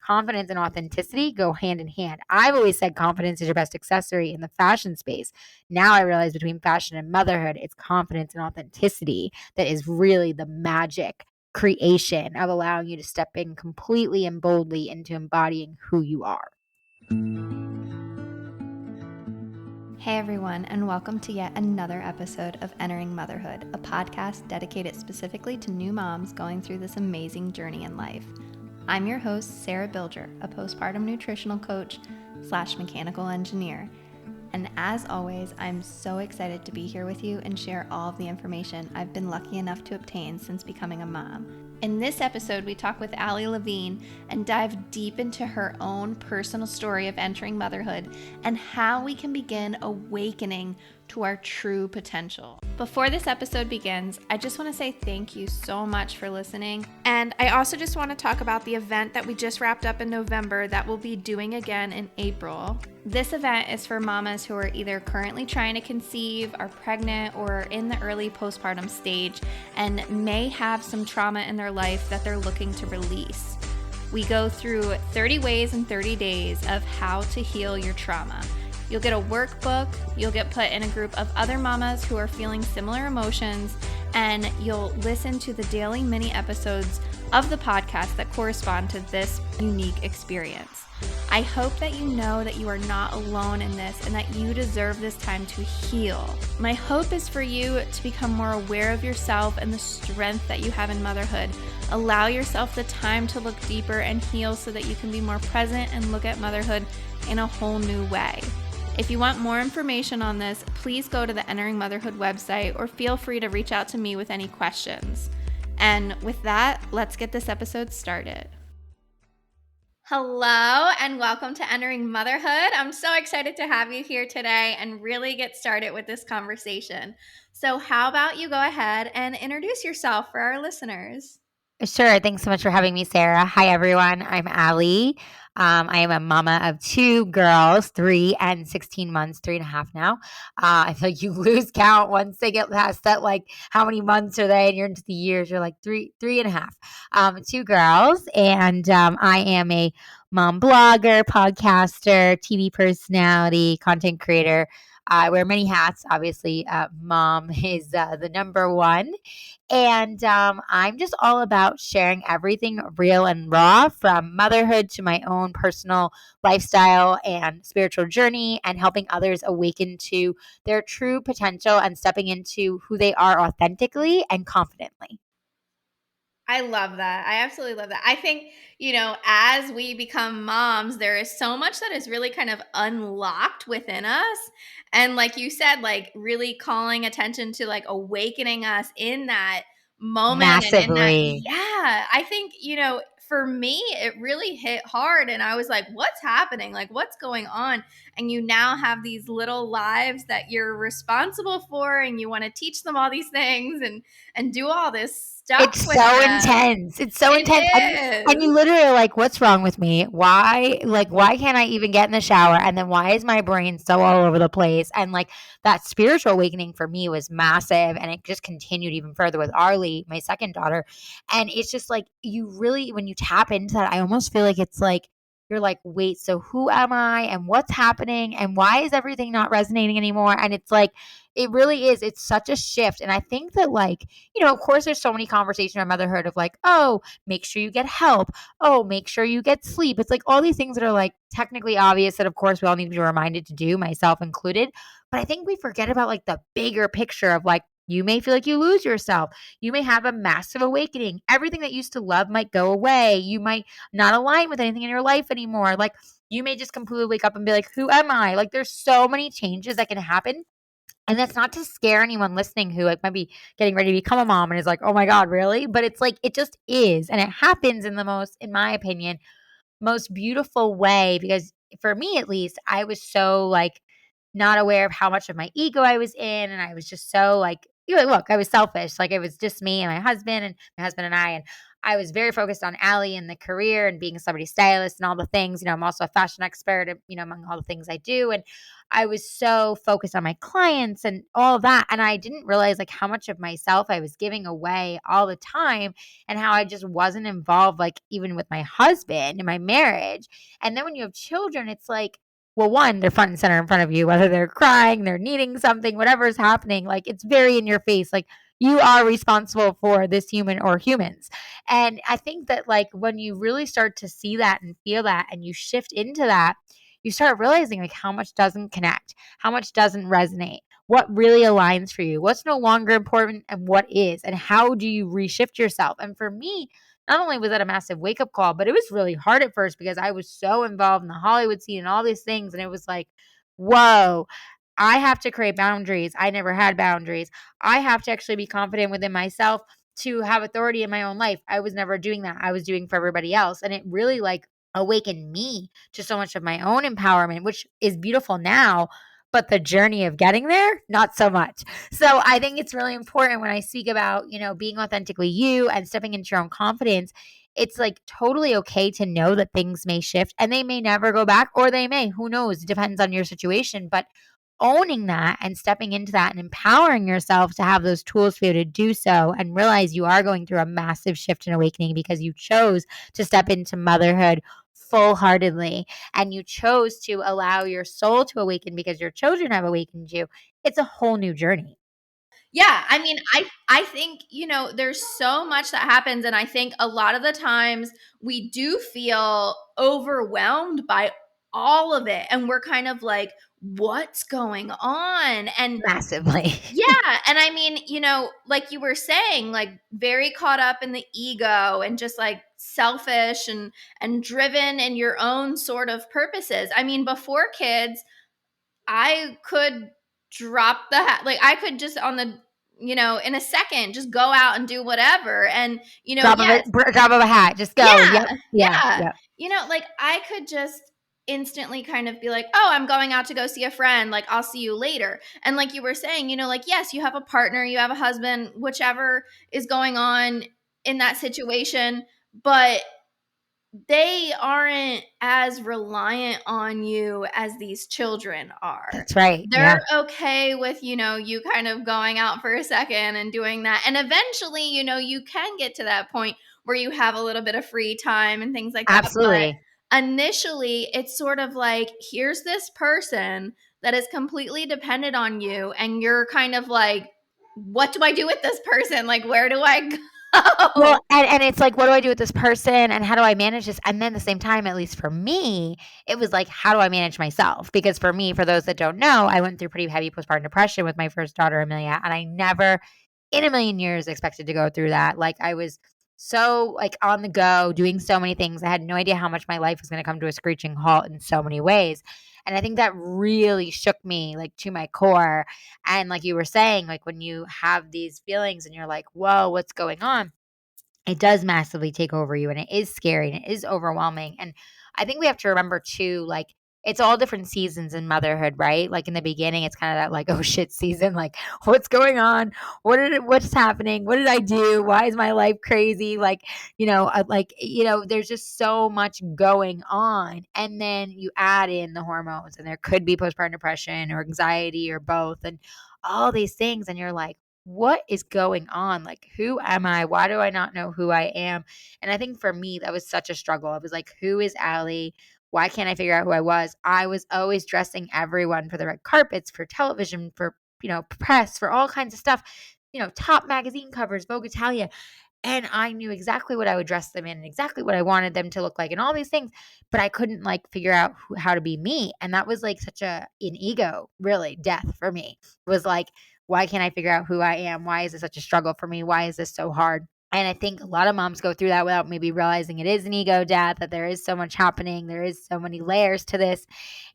confidence and authenticity go hand in hand. I've always said confidence is your best accessory in the fashion space. Now I realize between fashion and motherhood, it's confidence and authenticity that is really the magic creation of allowing you to step in completely and boldly into embodying who you are. Hey everyone, and welcome to yet another episode of Entering Motherhood, a podcast dedicated specifically to new moms going through this amazing journey in life. I'm your host, Sarah Bilger, a postpartum nutritional coach / mechanical engineer. And as always, I'm so excited to be here with you and share all of the information I've been lucky enough to obtain since becoming a mom. In this episode, we talk with Ali Levine and dive deep into her own personal story of entering motherhood and how we can begin awakening to our true potential. Before this episode begins, I just want to say thank you so much for listening. And I also just want to talk about the event that we just wrapped up in November that we'll be doing again in April. This event is for mamas who are either currently trying to conceive, are pregnant, or in the early postpartum stage and may have some trauma in their life that they're looking to release. We go through 30 ways in 30 days of how to heal your trauma. You'll get a workbook, you'll get put in a group of other mamas who are feeling similar emotions, and you'll listen to the daily mini episodes of the podcast that correspond to this unique experience. I hope that you know that you are not alone in this and that you deserve this time to heal. My hope is for you to become more aware of yourself and the strength that you have in motherhood. Allow yourself the time to look deeper and heal so that you can be more present and look at motherhood in a whole new way. If you want more information on this, please go to the Entering Motherhood website or feel free to reach out to me with any questions. And with that, let's get this episode started. Hello and welcome to Entering Motherhood. I'm so excited to have you here today and really get started with this conversation. So how about you go ahead and introduce yourself for our listeners? Sure. Thanks so much for having me, Sarah. Hi, everyone. I'm Ali. I am a mama of two girls, 3 and 16 months, 3.5 now. I feel like you lose count once they get past that, like how many months are they? And you're into the years, you're like 3.5. Two girls. And I am a mom blogger, podcaster, TV personality, content creator. I wear many hats. Obviously, mom is the number one. And I'm just all about sharing everything real and raw from motherhood to my own personal lifestyle and spiritual journey and helping others awaken to their true potential and stepping into who they are authentically and confidently. I love that. I absolutely love that. I think, as we become moms, there is so much that is really kind of unlocked within us. And like you said, like really calling attention to like awakening us in that moment and in that, Massively. yeah, I think, for me, it really hit hard. And I was like, what's happening? Like, what's going on? And you now have these little lives that you're responsible for, and you want to teach them all these things and do all this stuff It's with so them. intense. It's so It intense. And you is. literally are like, what's wrong with me? Why can't I even get in the shower? And then why is my brain so all over the place? And like that spiritual awakening for me was massive. And it just continued even further with Arlie, my second daughter. And it's just like, you really, when you tap into that, I almost feel like it's like, you're like, wait, so who am I and what's happening and why is everything not resonating anymore? And it's like, it really is. It's such a shift. And I think that like, of course there's so many conversations around motherhood of like, oh, make sure you get help. Oh, make sure you get sleep. It's like all these things that are like technically obvious that of course we all need to be reminded to do, myself included. But I think we forget about like the bigger picture of like, you may feel like you lose yourself. You may have a massive awakening. Everything that you used to love might go away. You might not align with anything in your life anymore. Like you may just completely wake up and be like, who am I? Like there's so many changes that can happen. And that's not to scare anyone listening who like might be getting ready to become a mom and is like, oh my God, really? But it's like, it just is. And it happens in the most, in my opinion, most beautiful way. Because for me, at least, I was so like not aware of how much of my ego I was in. And I was just so like, look, I was selfish. Like it was just me and my husband and I. And I was very focused on Ali and the career and being a celebrity stylist and all the things. I'm also a fashion expert, among all the things I do. And I was so focused on my clients and all of that. And I didn't realize like how much of myself I was giving away all the time and how I just wasn't involved, like even with my husband in my marriage. And then when you have children, it's like, well, one, they're front and center in front of you, whether they're crying, they're needing something, whatever is happening, like it's very in your face. Like you are responsible for this human or humans. And I think that like when you really start to see that and feel that and you shift into that, you start realizing like how much doesn't connect, how much doesn't resonate, what really aligns for you, what's no longer important and what is, and how do you reshift yourself. And for me, not only was that a massive wake up call, but it was really hard at first because I was so involved in the Hollywood scene and all these things. And it was like, whoa, I have to create boundaries. I never had boundaries. I have to actually be confident within myself to have authority in my own life. I was never doing that. I was doing for everybody else. And it really like awakened me to so much of my own empowerment, which is beautiful now. But the journey of getting there, not so much. So I think it's really important when I speak about, being authentically you and stepping into your own confidence. It's like totally okay to know that things may shift and they may never go back or they may, who knows, it depends on your situation. But owning that and stepping into that and empowering yourself to have those tools to be able to do so and realize you are going through a massive shift and awakening because you chose to step into motherhood full heartedly and you chose to allow your soul to awaken because your children have awakened you. It's a whole new journey. Yeah, I mean, I think, there's so much that happens, and I think a lot of the times we do feel overwhelmed by all of it, and we're kind of like, what's going on? And Massively. yeah, and I mean, like you were saying, like very caught up in the ego and just like selfish and driven in your own sort of purposes. I mean, before kids, I could drop the hat. Like I could just on the in a second just go out and do whatever. And yes, Drop of a hat. Just go. yeah, Yep. Yeah. yeah. Yep. Like I could just instantly kind of be like, "Oh, I'm going out to go see a friend. Like I'll see you later." And like you were saying, like yes, you have a partner, you have a husband, whichever is going on in that situation, but they aren't as reliant on you as these children are. That's right. Yeah. They're okay with, you kind of going out for a second and doing that. And eventually, you can get to that point where you have a little bit of free time and things like that. But Absolutely. initially, it's sort of like, here's this person that is completely dependent on you. And you're kind of like, what do I do with this person? Like, where do I go? Well, and it's like, what do I do with this person and how do I manage this? And then at the same time, at least for me, it was like, how do I manage myself? Because for me, for those that don't know, I went through pretty heavy postpartum depression with my first daughter, Amelia, and I never in a million years expected to go through that. Like I was so like on the go, doing so many things. I had no idea how much my life was going to come to a screeching halt in so many ways. And I think that really shook me like to my core. And like you were saying, like when you have these feelings and you're like, whoa, what's going on? It does massively take over you and it is scary and it is overwhelming. And I think we have to remember too, like it's all different seasons in motherhood, right? Like in the beginning, it's kind of that like, oh shit season, like what's going on? What's happening? What did I do? Why is my life crazy? There's just so much going on. And then you add in the hormones and there could be postpartum depression or anxiety or both and all these things. And you're like, what is going on? Like, who am I? Why do I not know who I am? And I think for me, that was such a struggle. I was like, who is Ali? Why can't I figure out who I was? I was always dressing everyone for the red carpets, for television, for, press, for all kinds of stuff, top magazine covers, Vogue Italia. And I knew exactly what I would dress them in and exactly what I wanted them to look like and all these things, but I couldn't like figure out how to be me. And that was like such an ego, really, death for me. It was like, why can't I figure out who I am? Why is it such a struggle for me? Why is this so hard? And I think a lot of moms go through that without maybe realizing it is an ego death, that there is so much happening. There is so many layers to this.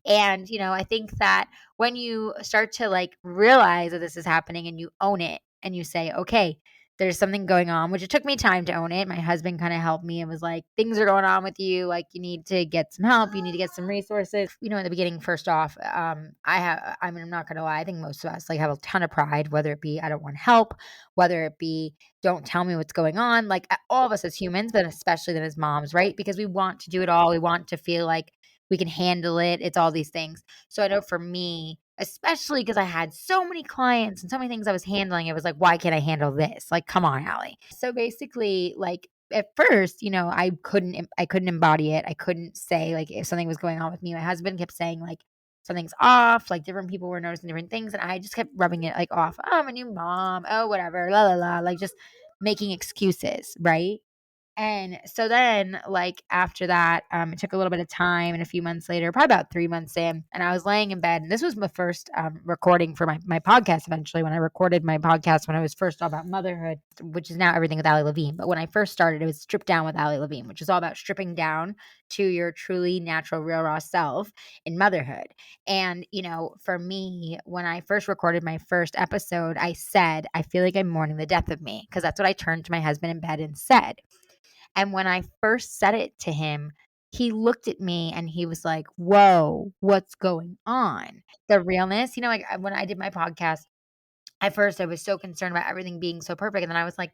And, I think that when you start to like realize that this is happening and you own it and you say, okay, there's something going on, which it took me time to own it. My husband kind of helped me and was like, things are going on with you. Like, you need to get some help. You need to get some resources. You know, in the beginning, first off, I mean, I'm not going to lie. I think most of us like have a ton of pride, whether it be, I don't want help, whether it be, don't tell me what's going on. Like all of us as humans, but especially then as moms, right? Because we want to do it all. We want to feel like we can handle it. It's all these things. So I know for me, especially because I had so many clients and so many things I was handling, it was like, why can't I handle this? Like, come on, Ali. So basically, like at first, you know, I couldn't embody it. I couldn't say like if something was going on with me. My husband kept saying like something's off, like different people were noticing different things, and I just kept rubbing it like off. Oh, I'm a new mom. Oh, whatever. La la la. Like just making excuses, right? And so then, like, after that, it took a little bit of time, and a few months later, probably about 3 months in, and I was laying in bed, and this was my first, recording for my podcast eventually, when I recorded my podcast when I was first all about motherhood, which is now everything with Ali Levine. But when I first started, it was Stripped Down with Ali Levine, which is all about stripping down to your truly natural, real, raw self in motherhood. And, you know, for me, when I first recorded my first episode, I said, I feel like I'm mourning the death of me, because that's what I turned to my husband in bed and said. And when I first said it to him, he looked at me and he was like, "Whoa, what's going on?" The realness, you know, like when I did my podcast, at first I was so concerned about everything being so perfect. And then I was like,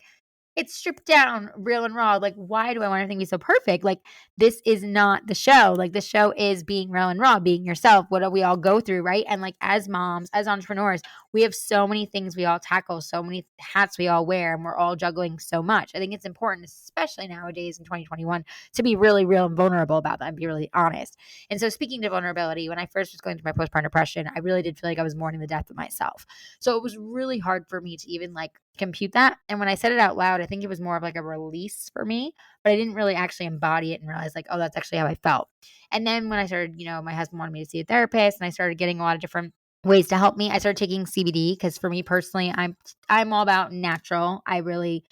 it's stripped down, real and raw. Like, why do I want everything to be so perfect? Like, this is not the show. Like, the show is being real and raw, being yourself. What do we all go through, right? And like, as moms, as entrepreneurs, we have so many things we all tackle, so many hats we all wear, and we're all juggling so much. I think it's important, especially nowadays in 2021, to be really real and vulnerable about that and be really honest. And so, speaking to vulnerability, when I first was going through my postpartum depression, I really did feel like I was mourning the death of myself. So it was really hard for me to even like compute that. And when I said it out loud, I think it was more of like a release for me, but I didn't really actually embody it and realize like, oh, that's actually how I felt. And then when I started, you know, my husband wanted me to see a therapist, and I started getting a lot of different ways to help me. I started taking CBD because for me personally, I'm all about natural. I really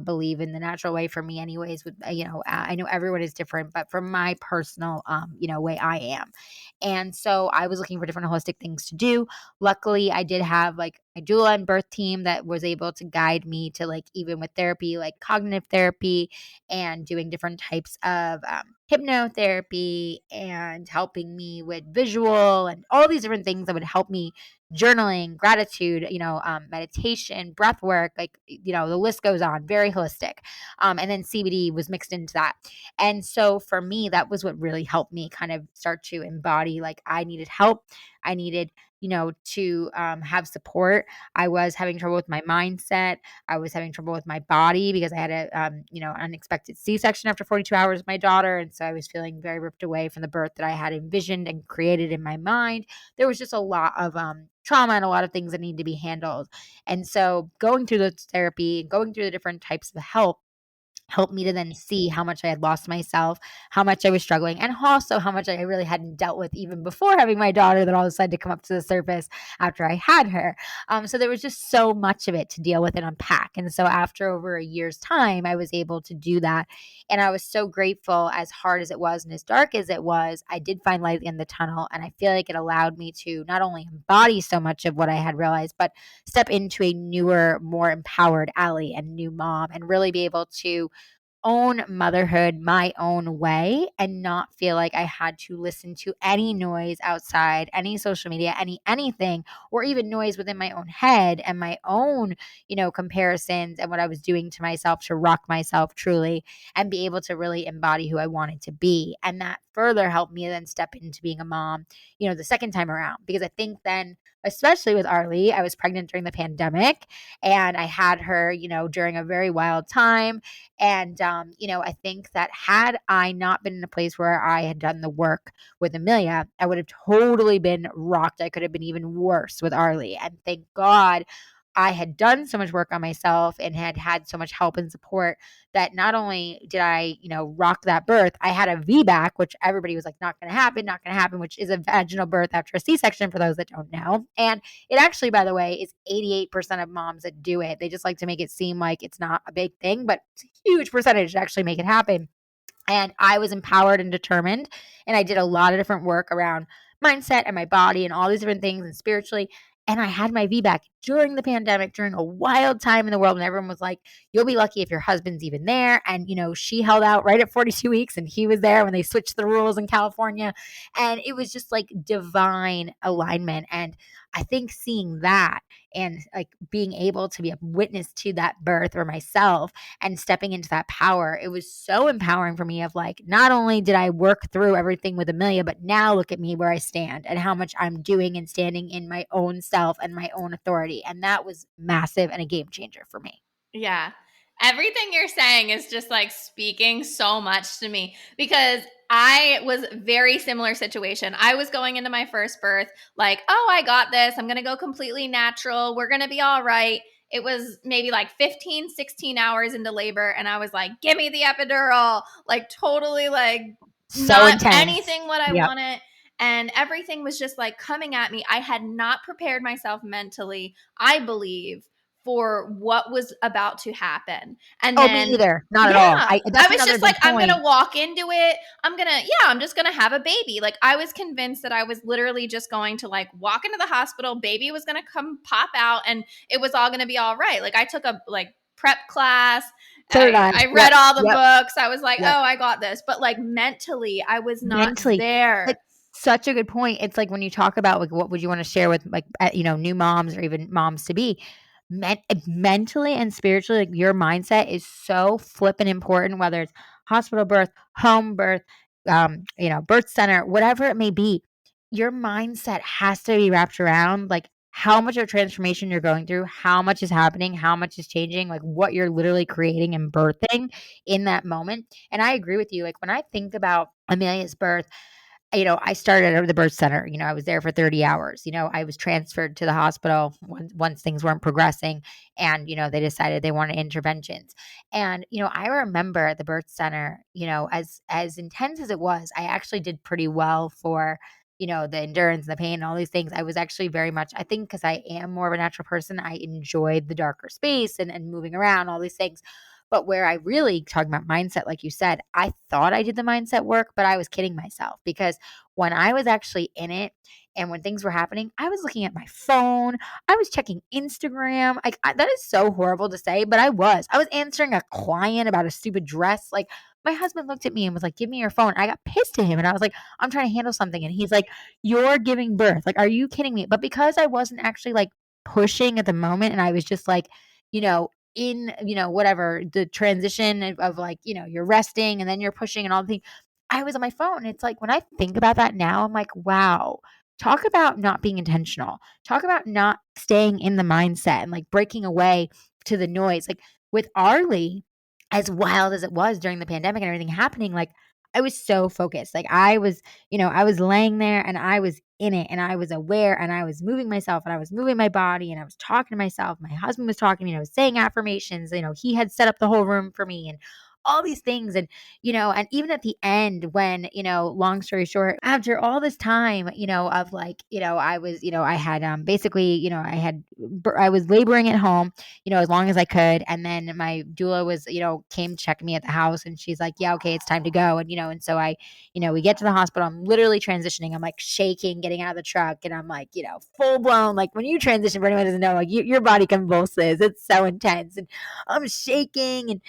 believe in the natural way for me anyways. With you know, I know everyone is different, but for my personal you know, way I am. And so I was looking for different holistic things to do. Luckily, I did have like a doula and birth team that was able to guide me to like, even with therapy, like cognitive therapy, and doing different types of hypnotherapy, and helping me with visual and all these different things that would help me, journaling, gratitude, you know, meditation, breath work, like, you know, the list goes on, very holistic. And then CBD was mixed into that. And so for me, that was what really helped me kind of start to embody like I needed help. I needed, you know, to have support. I was having trouble with my mindset. I was having trouble with my body because I had a, you know, unexpected C-section after 42 hours with my daughter. And so I was feeling very ripped away from the birth that I had envisioned and created in my mind. There was just a lot of trauma and a lot of things that need to be handled. And so going through the therapy and going through the different types of help helped me to then see how much I had lost myself, how much I was struggling, and also how much I really hadn't dealt with even before having my daughter, that all of a sudden to come up to the surface after I had her. So there was just so much of it to deal with and unpack. And so after over a year's time, I was able to do that. And I was so grateful, as hard as it was and as dark as it was, I did find light in the tunnel. And I feel like it allowed me to not only embody so much of what I had realized, but step into a newer, more empowered Ali and new mom, and really be able to own motherhood my own way and not feel like I had to listen to any noise outside, any social media, anything, or even noise within my own head and my own, you know, comparisons and what I was doing to myself to rock myself truly, and be able to really embody who I wanted to be. And that further helped me then step into being a mom, you know, the second time around, because I think then, especially with Arlie, I was pregnant during the pandemic, and I had her, you know, during a very wild time. And, you know, I think that had I not been in a place where I had done the work with Amelia, I would have totally been rocked. I could have been even worse with Arlie. And thank God I had done so much work on myself and had had so much help and support, that not only did I, you know, rock that birth, I had a VBAC, which everybody was like, not going to happen, not going to happen, which is a vaginal birth after a C-section for those that don't know. And it actually, by the way, is 88% of moms that do it. They just like to make it seem like it's not a big thing, but it's a huge percentage to actually make it happen. And I was empowered and determined. And I did a lot of different work around mindset and my body and all these different things, and spiritually. And I had my VBAC during the pandemic, during a wild time in the world. And everyone was like, you'll be lucky if your husband's even there. And, she held out right at 42 weeks and he was there when they switched the rules in California. And it was just like divine alignment. And I think seeing that and like being able to be a witness to that birth for myself and stepping into that power, it was so empowering for me of like, not only did I work through everything with Amelia, but now look at me where I stand and how much I'm doing and standing in my own self and my own authority. And that was massive and a game changer for me. Yeah. Everything you're saying is just like speaking so much to me because I was very similar situation. I was going into my first birth like, oh, I got this. I'm going to go completely natural. We're going to be all right. It was maybe like 15, 16 hours into labor. And I was like, give me the epidural. Like totally like So not intense. anything what I Yep. wanted. And everything was just like coming at me. I had not prepared myself mentally, I believe, for what was about to happen. And Oh, me then, either. Not at all. yeah, I That's was another just like, big I'm going to point. walk into it. I'm just going to have a baby. Like, I was convinced that I was literally just going to like walk into the hospital, baby was going to come pop out, and it was all going to be all right. Like, I took a like prep class. So did I. I Yep. read all the Yep. books. I was like, Yep. oh, I got this. But like mentally, I was not Mentally, like, there. such a good point. It's like when you talk about, like, what would you wanna share with, like, new moms or even moms to be, mentally and spiritually, like, your mindset is so flippin' important, whether it's hospital birth, home birth, birth center, whatever it may be. Your mindset has to be wrapped around, like, how much of transformation you're going through, how much is happening, how much is changing, like, what you're literally creating and birthing in that moment. And I agree with you, like, when I think about Amelia's birth, I started at the birth center. I was there for 30 hours. I was transferred to the hospital once things weren't progressing, and they decided they wanted interventions. And I remember at the birth center, as intense as it was, I actually did pretty well for the endurance and the pain and all these things. I was actually very much, I think, because I am more of a natural person, I enjoyed the darker space and moving around, all these things. But where I really talking about mindset, like you said, I thought I did the mindset work, but I was kidding myself because when I was actually in it and when things were happening, I was looking at my phone. I was checking Instagram. Like, that is so horrible to say, but I was. I was answering a client about a stupid dress. Like, my husband looked at me and was like, give me your phone. I got pissed at him and I was like, I'm trying to handle something. And he's like, you're giving birth. Like, are you kidding me? But because I wasn't actually like pushing at the moment and I was just like, in whatever the transition of like you're resting and then you're pushing and all the things, I was on my phone. It's like when I think about that now, I'm like, wow, talk about not being intentional, talk about not staying in the mindset and like breaking away to the noise. Like with Arlie, as wild as it was during the pandemic and everything happening, like I was so focused. Like I was laying there and I was in it and I was aware and I was moving myself and I was moving my body and I was talking to myself. My husband was talking to me, I was saying affirmations, he had set up the whole room for me and all these things. And, and even at the end when, long story short, after all this time, of like, I was, I had basically, I was laboring at home, as long as I could. And then my doula was, came to check me at the house and she's like, yeah, okay, it's time to go. And, and so we get to the hospital. I'm literally transitioning. I'm like shaking, getting out of the truck. And I'm like, full blown, like when you transition, for anyone who doesn't know, like your body convulses. It's so intense. And I'm shaking and,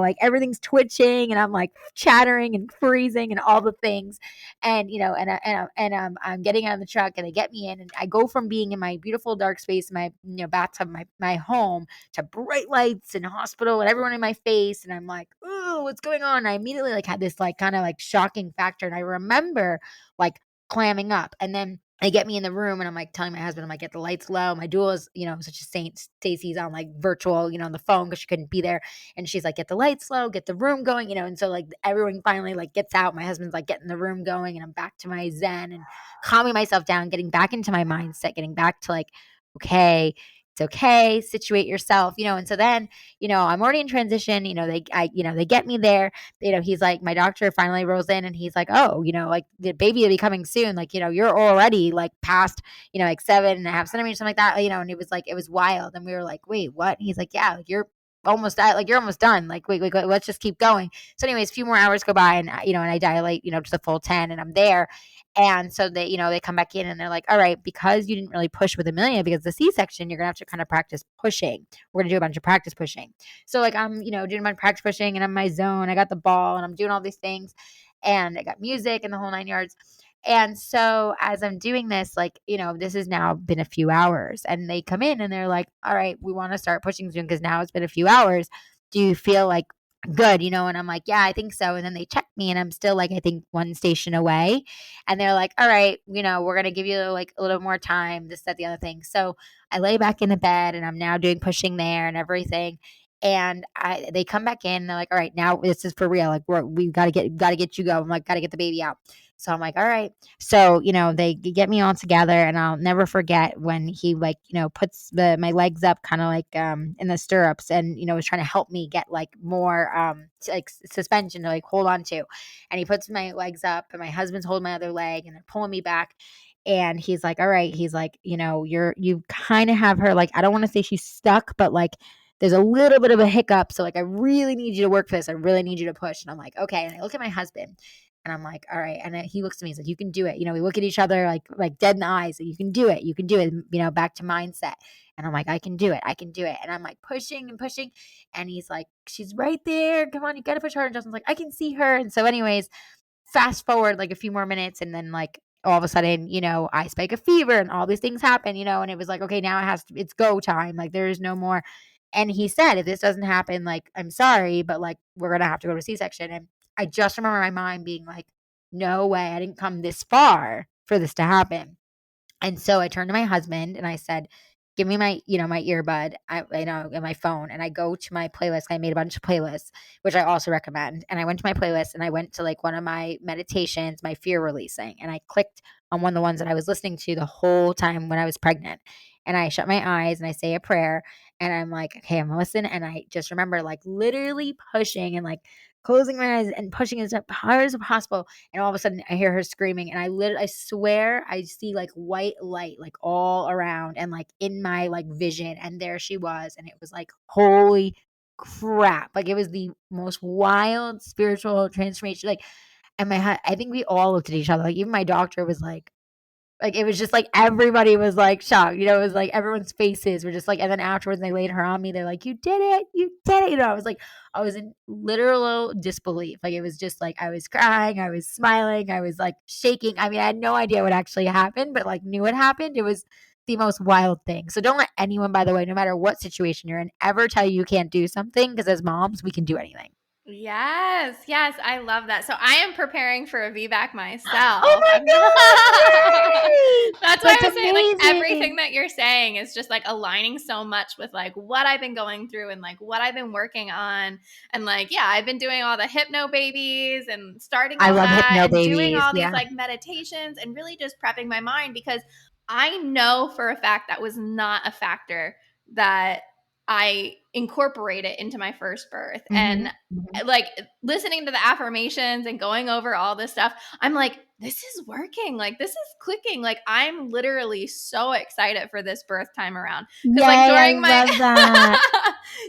like everything's twitching and I'm like chattering and freezing and all the things. And, I'm getting out of the truck and they get me in and I go from being in my beautiful dark space, my, bathtub, my home, to bright lights and hospital and everyone in my face. And I'm like, ooh, what's going on? And I immediately like had this like kind of like shocking factor. And I remember like clamming up and then they get me in the room and I'm like telling my husband, I'm like, get the lights low. My doula's, such a saint. Stacy's on like virtual, on the phone because she couldn't be there. And she's like, get the lights low, get the room going, and so like everyone finally like gets out. My husband's like getting the room going and I'm back to my zen and calming myself down, getting back into my mindset, getting back to like, okay, it's okay, situate yourself, and so then, I'm already in transition, they get me there, he's like, my doctor finally rolls in and he's like, oh, like the baby will be coming soon. Like, you're already like past, like 7.5 centimeters, something like that, and it was wild. And we were like, wait, what? And he's like, yeah, you're almost like you're almost done. Like, wait, let's just keep going. So anyways, a few more hours go by and, and I dilate, to the full 10 and I'm there. And so they come back in and they're like, all right, because you didn't really push with Amelia because the C-section, you're going to have to kind of practice pushing. We're going to do a bunch of practice pushing. So like I'm, doing my practice pushing and I'm in my zone. I got the ball and I'm doing all these things and I got music and the whole 9 yards. And so as I'm doing this, like, this has now been a few hours and they come in and they're like, all right, we want to start pushing soon because now it's been a few hours. Do you feel like good? And I'm like, yeah, I think so. And then they check me and I'm still like, I think one station away. And they're like, all right, we're going to give you like a little more time, this, that, the other thing. So I lay back in the bed and I'm now doing pushing there and everything. And they come back in and they're like, all right, now this is for real. Like we got to get you go. I'm like, got to get the baby out. So I'm like, all right. So, they get me all together and I'll never forget when he like, puts my legs up kind of like in the stirrups and, was trying to help me get like more like suspension to like hold on to. And he puts my legs up and my husband's holding my other leg and they're pulling me back. And he's like, all right. He's like, you kind of have her like, I don't want to say she's stuck, but like there's a little bit of a hiccup. So like, I really need you to work for this. I really need you to push. And I'm like, okay. And I look at my husband and I'm like, all right. And he looks at me, he's like, you can do it. We look at each other like dead in the eyes. Like, you can do it. You can do it. Back to mindset. And I'm like, I can do it. I can do it. And I'm like pushing and pushing. And he's like, she's right there. Come on, you got to push harder. And Justin's like, I can see her. And so anyways, fast forward like a few more minutes. And then like all of a sudden, I spike a fever and all these things happen, and it was like, okay, now it's go time. Like there is no more. And he said, if this doesn't happen, like, I'm sorry, but like, we're going to have to go to C-section. And I just remember my mind being like, no way, I didn't come this far for this to happen. And so I turned to my husband and I said, give me my, my earbud, and my phone. And I go to my playlist. I made a bunch of playlists, which I also recommend. And I went to my playlist and I went to like one of my meditations, my fear releasing. And I clicked on one of the ones that I was listening to the whole time when I was pregnant. And I shut my eyes and I say a prayer and I'm like, okay, I'm gonna listen. And I just remember like literally pushing and like closing my eyes and pushing as hard as possible. And all of a sudden I hear her screaming and I swear I see like white light like all around and like in my like vision. And there she was. And it was like, holy crap. Like it was the most wild spiritual transformation. Like, and I think we all looked at each other. Like even my doctor was like, it was just like everybody was like shocked. It was like everyone's faces were just like, and then afterwards they laid her on me. They're like, you did it. You did it. I was in literal disbelief. Like, it was just like, I was crying. I was smiling. I was like shaking. I mean, I had no idea what actually happened, but like knew it happened. It was the most wild thing. So don't let anyone, by the way, no matter what situation you're in, ever tell you can't do something because as moms, we can do anything. Yes, I love that. So I am preparing for a VBAC Oh myself. my God! That's why That's I was saying, like, everything amazing. that you're saying is just like aligning so much with like what I've been going through and like what I've been working on. And like, yeah, I've been doing all the hypno babies and starting I all love that hypno and doing babies. all these Yeah. like meditations and really just prepping my mind because I know for a fact that was not a factor that I incorporated into my first birth. Mm-hmm. And Mm-hmm. like listening to the affirmations and going over all this stuff, I'm like, this is working. Like, this is clicking. Like, I'm literally so excited for this birth time around. Cause like Yay, I during my, love that.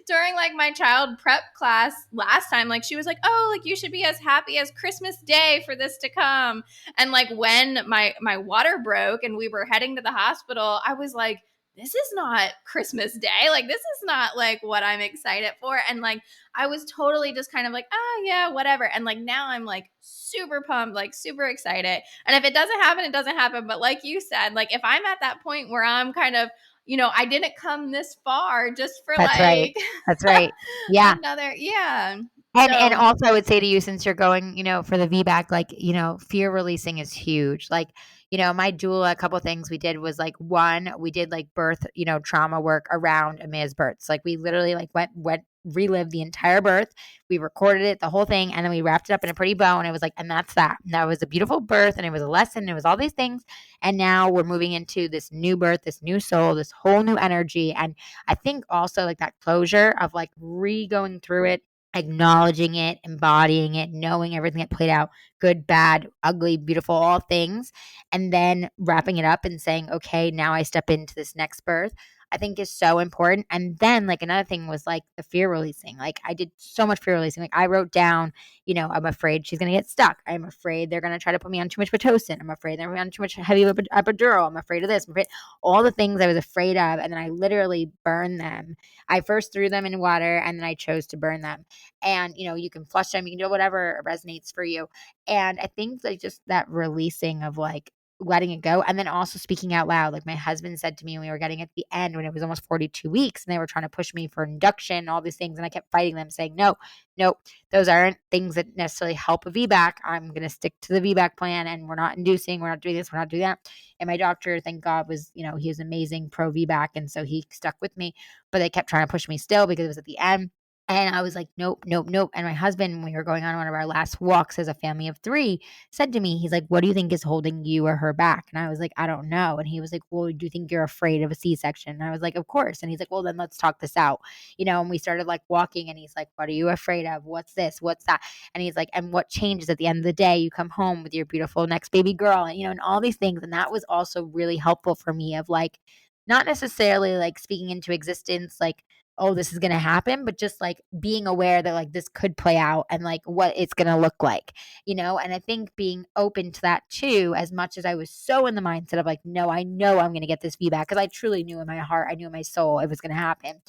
during like my child prep class last time, like she was like, oh, like you should be as happy as Christmas Day for this to come. And like when my water broke and we were heading to the hospital, I was like, this is not Christmas Day. Like, this is not like what I'm excited for. And like, I was totally just kind of like, oh, yeah, whatever. And like, now I'm like super pumped, like super excited. And if it doesn't happen, it doesn't happen. But like you said, like, if I'm at that point where I'm kind of, I didn't come this far just for That's right. like That's right. Yeah. another, yeah. And So, also I would say to you, since you're going, for the VBAC, like, fear releasing is huge. Like, my doula, a couple of things we did was like, one, we did like birth, trauma work around Amia's births. Like we literally like went relived the entire birth. We recorded it, the whole thing, and then we wrapped it up in a pretty bow. And it was like, and that's that. And that was a beautiful birth and it was a lesson. And it was all these things. And now we're moving into this new birth, this new soul, this whole new energy. And I think also like that closure of like re-going through it, acknowledging it, embodying it, knowing everything that played out, good, bad, ugly, beautiful, all things, and then wrapping it up and saying, okay, now I step into this next birth. I think is so important. And then like another thing was like the fear releasing. Like I did so much fear releasing. Like I wrote down, I'm afraid she's gonna get stuck. I'm afraid they're gonna try to put me on too much Pitocin. I'm afraid they're on too much heavy epidural. I'm afraid of this. I'm afraid all the things I was afraid of, and then I literally burned them. I first threw them in water, and then I chose to burn them. And you can flush them. You can do whatever resonates for you. And I think like just that releasing of like letting it go and then also speaking out loud. Like my husband said to me when we were getting at the end when it was almost 42 weeks and they were trying to push me for induction, all these things. And I kept fighting them saying, no, nope, those aren't things that necessarily help a VBAC. I'm going to stick to the VBAC plan and we're not inducing, we're not doing this, we're not doing that. And my doctor, thank God, was, he was amazing pro VBAC. And so he stuck with me, but they kept trying to push me still because it was at the end. And I was like, nope, nope, nope. And my husband, when we were going on one of our last walks as a family of three, said to me, he's like, what do you think is holding you or her back? And I was like, I don't know. And he was like, well, do you think you're afraid of a C-section? And I was like, of course. And he's like, well, then let's talk this out. And we started like walking and he's like, what are you afraid of? What's this? What's that? And he's like, and what changes at the end of the day? You come home with your beautiful next baby girl and, and all these things. And that was also really helpful for me of like, not necessarily like speaking into existence, like, oh, this is going to happen, but just like being aware that like this could play out and like what it's going to look like, and I think being open to that too, as much as I was so in the mindset of like, no, I know I'm going to get this feedback because I truly knew in my heart, I knew in my soul it was going to happen.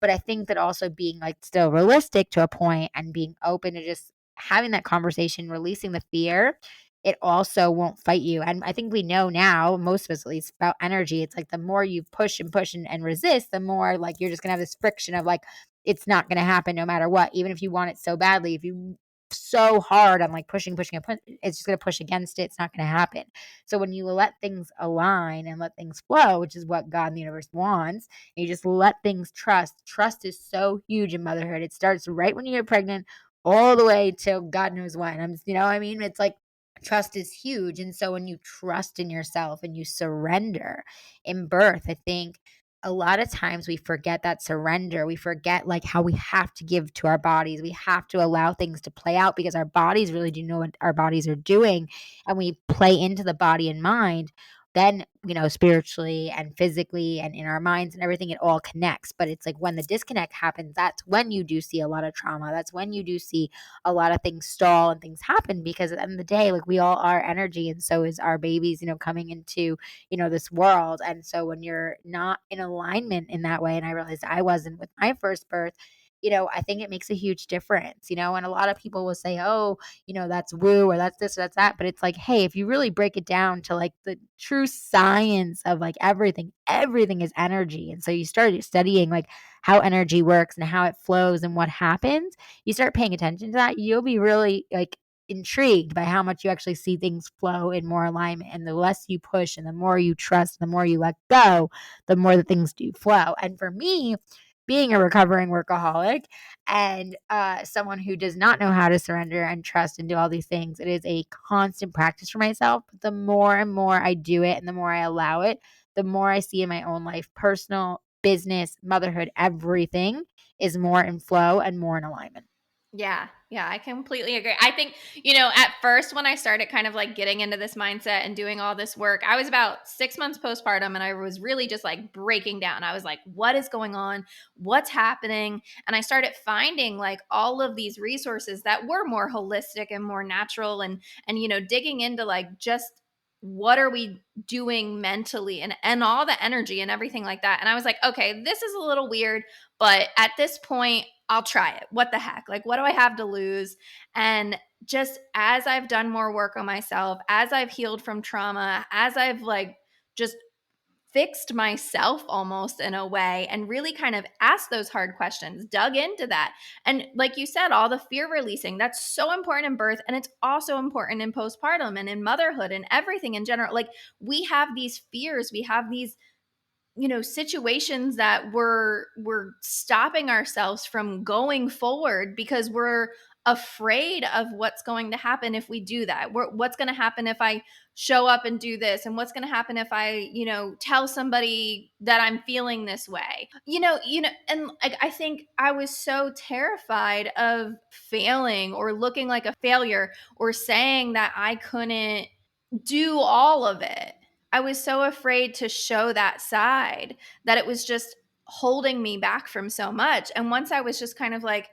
But I think that also being like still realistic to a point and being open to just having that conversation, releasing the fear, it also won't fight you. And I think we know now, most of us at least, about energy. It's like the more you push and push and resist, the more like you're just gonna have this friction of like it's not gonna happen no matter what. Even if you want it so badly, if you so hard on like pushing, it's just gonna push against it. It's not gonna happen. So when you let things align and let things flow, which is what God and the universe wants, and you just let things trust. Trust is so huge in motherhood. It starts right when you get pregnant all the way till God knows when. It's like trust is huge. And so when you trust in yourself and you surrender in birth, I think a lot of times we forget that surrender. We forget like how we have to give to our bodies. We have to allow things to play out because our bodies really do know what our bodies are doing. And we play into the body and mind. Then, spiritually and physically and in our minds and everything, it all connects. But it's like when the disconnect happens, that's when you do see a lot of trauma. That's when you do see a lot of things stall and things happen because at the end of the day, like we all are energy and so is our babies, coming into, this world. And so when you're not in alignment in that way, and I realized I wasn't with my first birth, I think it makes a huge difference, and a lot of people will say, oh, that's woo or that's this or that's that. But it's like, hey, if you really break it down to like the true science of like everything is energy. And so you start studying like how energy works and how it flows and what happens, you start paying attention to that, you'll be really like intrigued by how much you actually see things flow in more alignment. And the less you push and the more you trust, the more you let go, the more the things do flow. And for me, being a recovering workaholic and someone who does not know how to surrender and trust and do all these things, it is a constant practice for myself. But the more and more I do it and the more I allow it, the more I see in my own life, personal, business, motherhood, everything is more in flow and more in alignment. Yeah. Yeah, I completely agree. I think, at first when I started kind of like getting into this mindset and doing all this work, I was about 6 months postpartum and I was really just like breaking down. I was like, what is going on? What's happening? And I started finding like all of these resources that were more holistic and more natural and digging into like just what are we doing mentally and all the energy and everything like that. And I was like, okay, this is a little weird, but at this point, I'll try it. What the heck? Like, what do I have to lose? And just as I've done more work on myself, as I've healed from trauma, as I've like just fixed myself almost in a way and really kind of asked those hard questions, dug into that. And like you said, all the fear releasing, that's so important in birth. And it's also important in postpartum and in motherhood and everything in general. Like we have these fears, we have these situations that we're stopping ourselves from going forward because we're afraid of what's going to happen if we do that. What's going to happen if I show up and do this, and what's going to happen if I tell somebody that I'm feeling this way, and like I think I was so terrified of failing or looking like a failure or saying that I couldn't do all of it. I was so afraid to show that side that it was just holding me back from so much. And once I was just kind of like,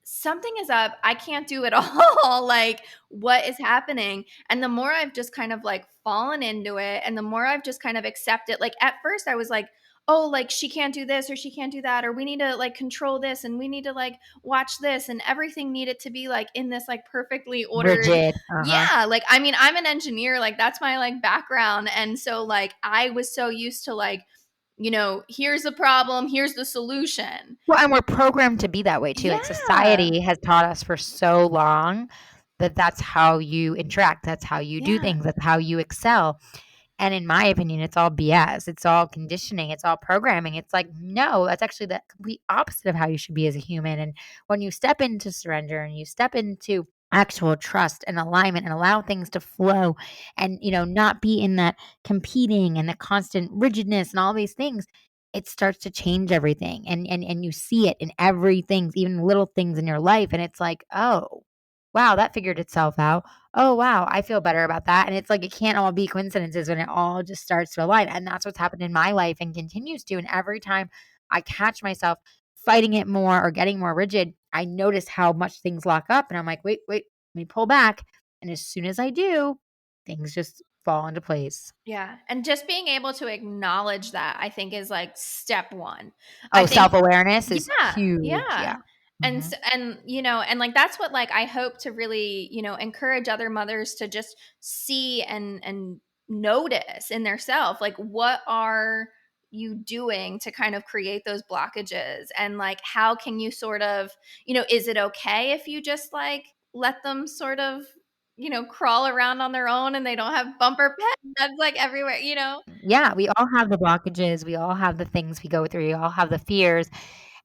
something is up. I can't do it all. Like, what is happening? And the more I've just kind of like fallen into it and the more I've just kind of accepted, like, at first I was like, oh, like she can't do this or she can't do that, or we need to like control this and we need to like watch this, and everything needed to be like in this like perfectly ordered. Rigid. Uh-huh. Yeah. Like, I mean, I'm an engineer, like, that's my like background. And so, like, I was so used to like, here's the problem, here's the solution. Well, and we're programmed to be that way too. Like Yeah. society has taught us for so long that that's how you interact, that's how you do Yeah. things, that's how you excel. And in my opinion, it's all BS. It's all conditioning. It's all programming. It's like, no, that's actually the complete opposite of how you should be as a human. And when you step into surrender and you step into actual trust and alignment and allow things to flow and, not be in that competing and the constant rigidness and all these things, it starts to change everything. And you see it in everything, even little things in your life. And it's like, oh, wow, that figured itself out. Oh, wow, I feel better about that. And it's like it can't all be coincidences when it all just starts to align. And that's what's happened in my life and continues to. And every time I catch myself fighting it more or getting more rigid, I notice how much things lock up. And I'm like, wait, let me pull back. And as soon as I do, things just fall into place. Yeah. And just being able to acknowledge that, I think, is like step one. I Oh, think, self awareness is yeah, huge. yeah. Yeah. Hmm. And like that's what like I hope to really, encourage other mothers to just see and notice in their self, like, what are you doing to kind of create those blockages, and like how can you sort of, is it okay if you just like let them sort of, crawl around on their own and they don't have bumper pads like everywhere. Yeah, we all have the blockages. We all have the things we go through. We all have the fears.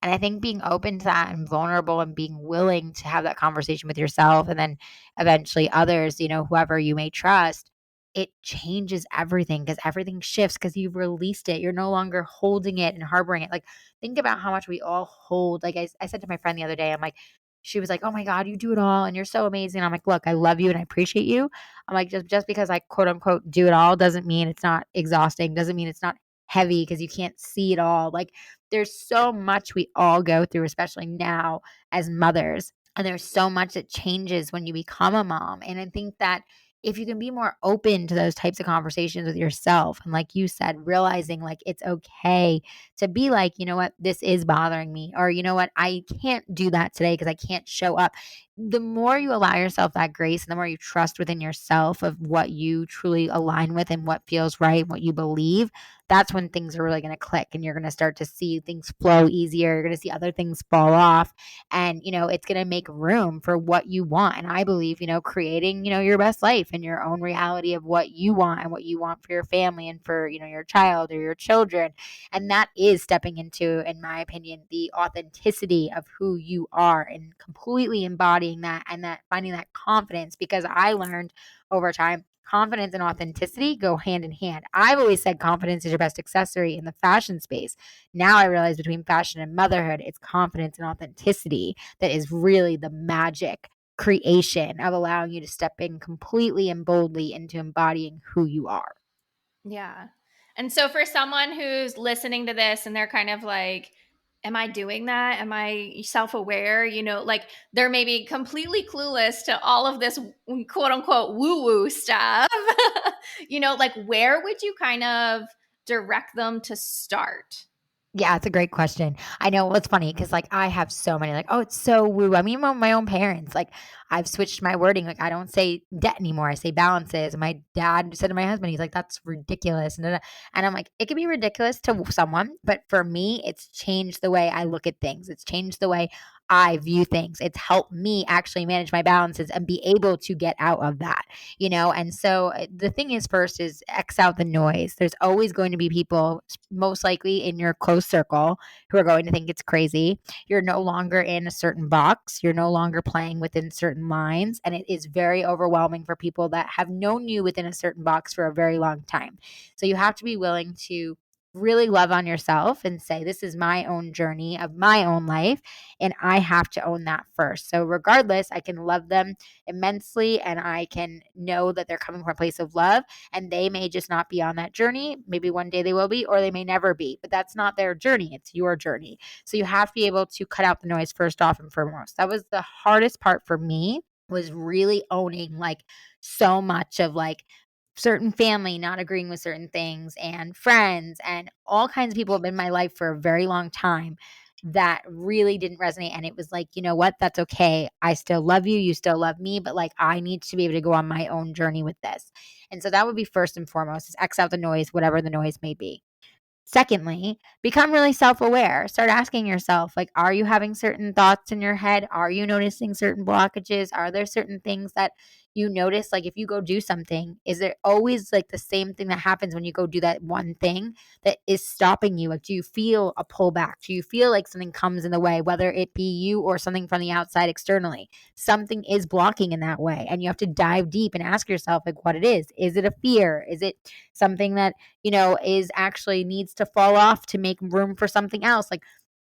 And I think being open to that and vulnerable and being willing to have that conversation with yourself and then eventually others, whoever you may trust, it changes everything because everything shifts because you've released it. You're no longer holding it and harboring it. Like, think about how much we all hold. Like, I said to my friend the other day, I'm like, she was like, oh my God, you do it all and you're so amazing. I'm like, look, I love you and I appreciate you. I'm like, just because I quote unquote do it all doesn't mean it's not exhausting, doesn't mean it's not heavy because you can't see it all. Like, there's so much we all go through, especially now as mothers. And there's so much that changes when you become a mom. And I think that if you can be more open to those types of conversations with yourself, and like you said, realizing like it's okay to be like, you know what, this is bothering me, or you know what, I can't do that today because I can't show up. The more you allow yourself that grace and the more you trust within yourself of what you truly align with and what feels right, what you believe, that's when things are really going to click and you're going to start to see things flow easier. You're going to see other things fall off and, it's going to make room for what you want. And I believe, creating, your best life and your own reality of what you want and what you want for your family and for, your child or your children. And that is stepping into, in my opinion, the authenticity of who you are and completely embodying that and that finding that confidence because I learned over time confidence and authenticity go hand in hand. I've always said confidence is your best accessory in the fashion space. Now I realize between fashion and motherhood, it's confidence and authenticity that is really the magic creation of allowing you to step in completely and boldly into embodying who you are. Yeah. And so for someone who's listening to this and they're kind of like, am I doing that? Am I self aware? Like, they're maybe completely clueless to all of this quote unquote woo woo stuff. Like, where would you kind of direct them to start? Yeah, it's a great question. I know what's funny because like I have so many like, oh, it's so woo. I mean, my own parents, like I've switched my wording. Like I don't say debt anymore. I say balances. And my dad said to my husband, he's like, that's ridiculous. And I'm like, it can be ridiculous to someone, but for me, it's changed the way I look at things. It's changed the way I view things. It's helped me actually manage my balances and be able to get out of that, And so the thing is, first is X out the noise. There's always going to be people, most likely in your close circle, who are going to think it's crazy. You're no longer in a certain box. You're no longer playing within certain lines. And it is very overwhelming for people that have known you within a certain box for a very long time. So you have to be willing to really love on yourself and say, this is my own journey of my own life, and I have to own that first. So regardless, I can love them immensely, and I can know that they're coming from a place of love, and they may just not be on that journey. Maybe one day they will be, or they may never be, but that's not their journey. It's your journey. So you have to be able to cut out the noise first off and foremost. That was the hardest part for me, was really owning like so much of like certain family not agreeing with certain things, and friends and all kinds of people have been in my life for a very long time that really didn't resonate. And it was like, you know what? That's okay. I still love you. You still love me. But like, I need to be able to go on my own journey with this. And so that would be first and foremost, is X out the noise, whatever the noise may be. Secondly, become really self-aware. Start asking yourself, like, are you having certain thoughts in your head? Are you noticing certain blockages? Are there certain things that you notice? Like, if you go do something, is there always like the same thing that happens when you go do that one thing that is stopping you? Like, do you feel a pullback? Do you feel like something comes in the way, whether it be you or something from the outside externally? Something is blocking in that way. And you have to dive deep and ask yourself, like, what it is. Is it a fear? Is it something that is actually needs to fall off to make room for something else? Like,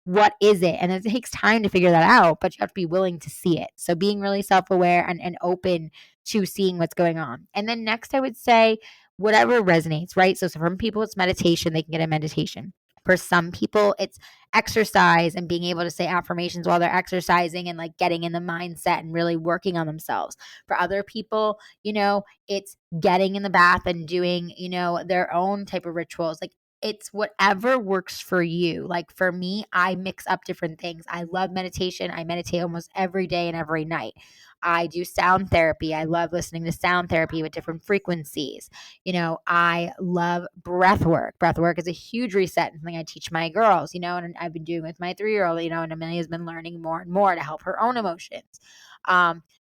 what is it? And it takes time to figure that out, but you have to be willing to see it. So being really self-aware and open to seeing what's going on. And then next, I would say whatever resonates, right? So for some people, it's meditation. They can get a meditation. For some people, it's exercise and being able to say affirmations while they're exercising and like getting in the mindset and really working on themselves. For other people, it's getting in the bath and doing, their own type of rituals. Like, it's whatever works for you. Like for me, I mix up different things. I love meditation. I meditate almost every day and every night. I do sound therapy. I love listening to sound therapy with different frequencies. I love breath work. Breath work is a huge reset and something I teach my girls, and I've been doing with my 3-year-old, and Amelia's been learning more and more to help her own emotions.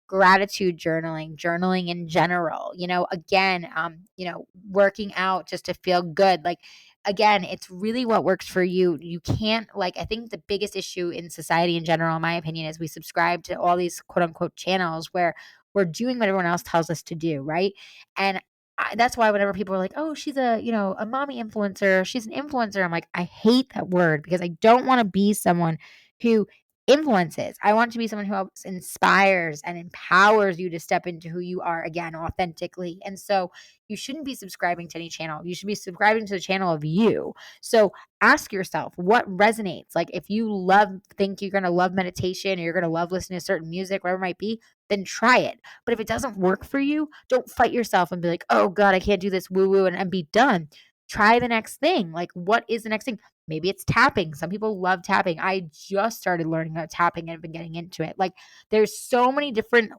Gratitude journaling in general, again, working out just to feel good. Like, again, it's really what works for you. You can't, like, I think the biggest issue in society in general, in my opinion, is we subscribe to all these quote unquote channels where we're doing what everyone else tells us to do, right? And that's why whenever people are like, oh, she's a mommy influencer, she's an influencer, I'm like, I hate that word, because I don't want to be someone who influences. I want to be someone who helps, inspires, and empowers you to step into who you are, again, authentically. And so you shouldn't be subscribing to any channel. You should be subscribing to the channel of you. So ask yourself what resonates. Like, if you think you're going to love meditation, or you're going to love listening to certain music, whatever it might be, then try it. But if it doesn't work for you, don't fight yourself and be like, oh God, I can't do this woo woo, and be done. Try the next thing. Like, what is the next thing? Maybe it's tapping. Some people love tapping. I just started learning about tapping and have been getting into it. Like, there's so many different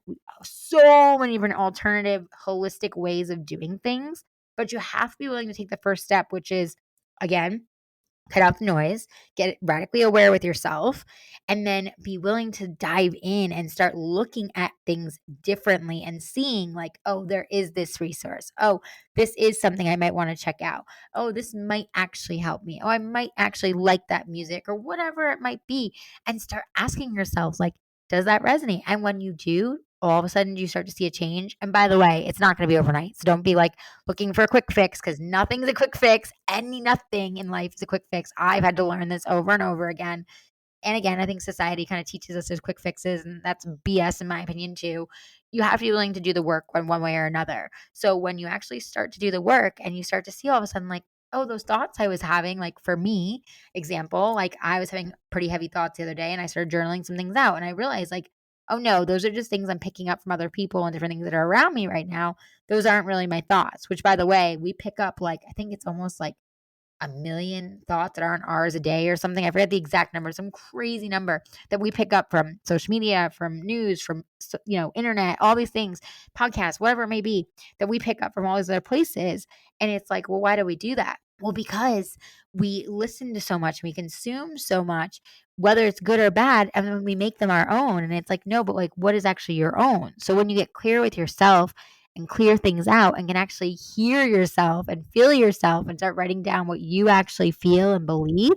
alternative, holistic ways of doing things, but you have to be willing to take the first step, which is, again, cut out the noise, get radically aware with yourself, and then be willing to dive in and start looking at things differently and seeing like, oh, there is this resource. Oh, this is something I might want to check out. Oh, this might actually help me. Oh, I might actually like that music, or whatever it might be. And start asking yourself, like, does that resonate? And when you do, all of a sudden you start to see a change. And by the way, it's not going to be overnight. So don't be like looking for a quick fix, because nothing's a quick fix. Nothing in life is a quick fix. I've had to learn this over and over again. And again, I think society kind of teaches us there's quick fixes, and that's BS in my opinion too. You have to be willing to do the work one way or another. So when you actually start to do the work and you start to see all of a sudden, like, oh, those thoughts I was having, like for me, example, like I was having pretty heavy thoughts the other day, and I started journaling some things out, and I realized like, oh no, those are just things I'm picking up from other people and different things that are around me right now. Those aren't really my thoughts, which by the way, we pick up like, I think it's almost like a million thoughts that aren't ours a day or something. I forget the exact number, some crazy number that we pick up from social media, from news, from, internet, all these things, podcasts, whatever it may be, that we pick up from all these other places. And it's like, well, why do we do that? Well, because we listen to so much, we consume so much, whether it's good or bad, and then we make them our own. And it's like, no, but like, what is actually your own? So when you get clear with yourself and clear things out and can actually hear yourself and feel yourself and start writing down what you actually feel and believe,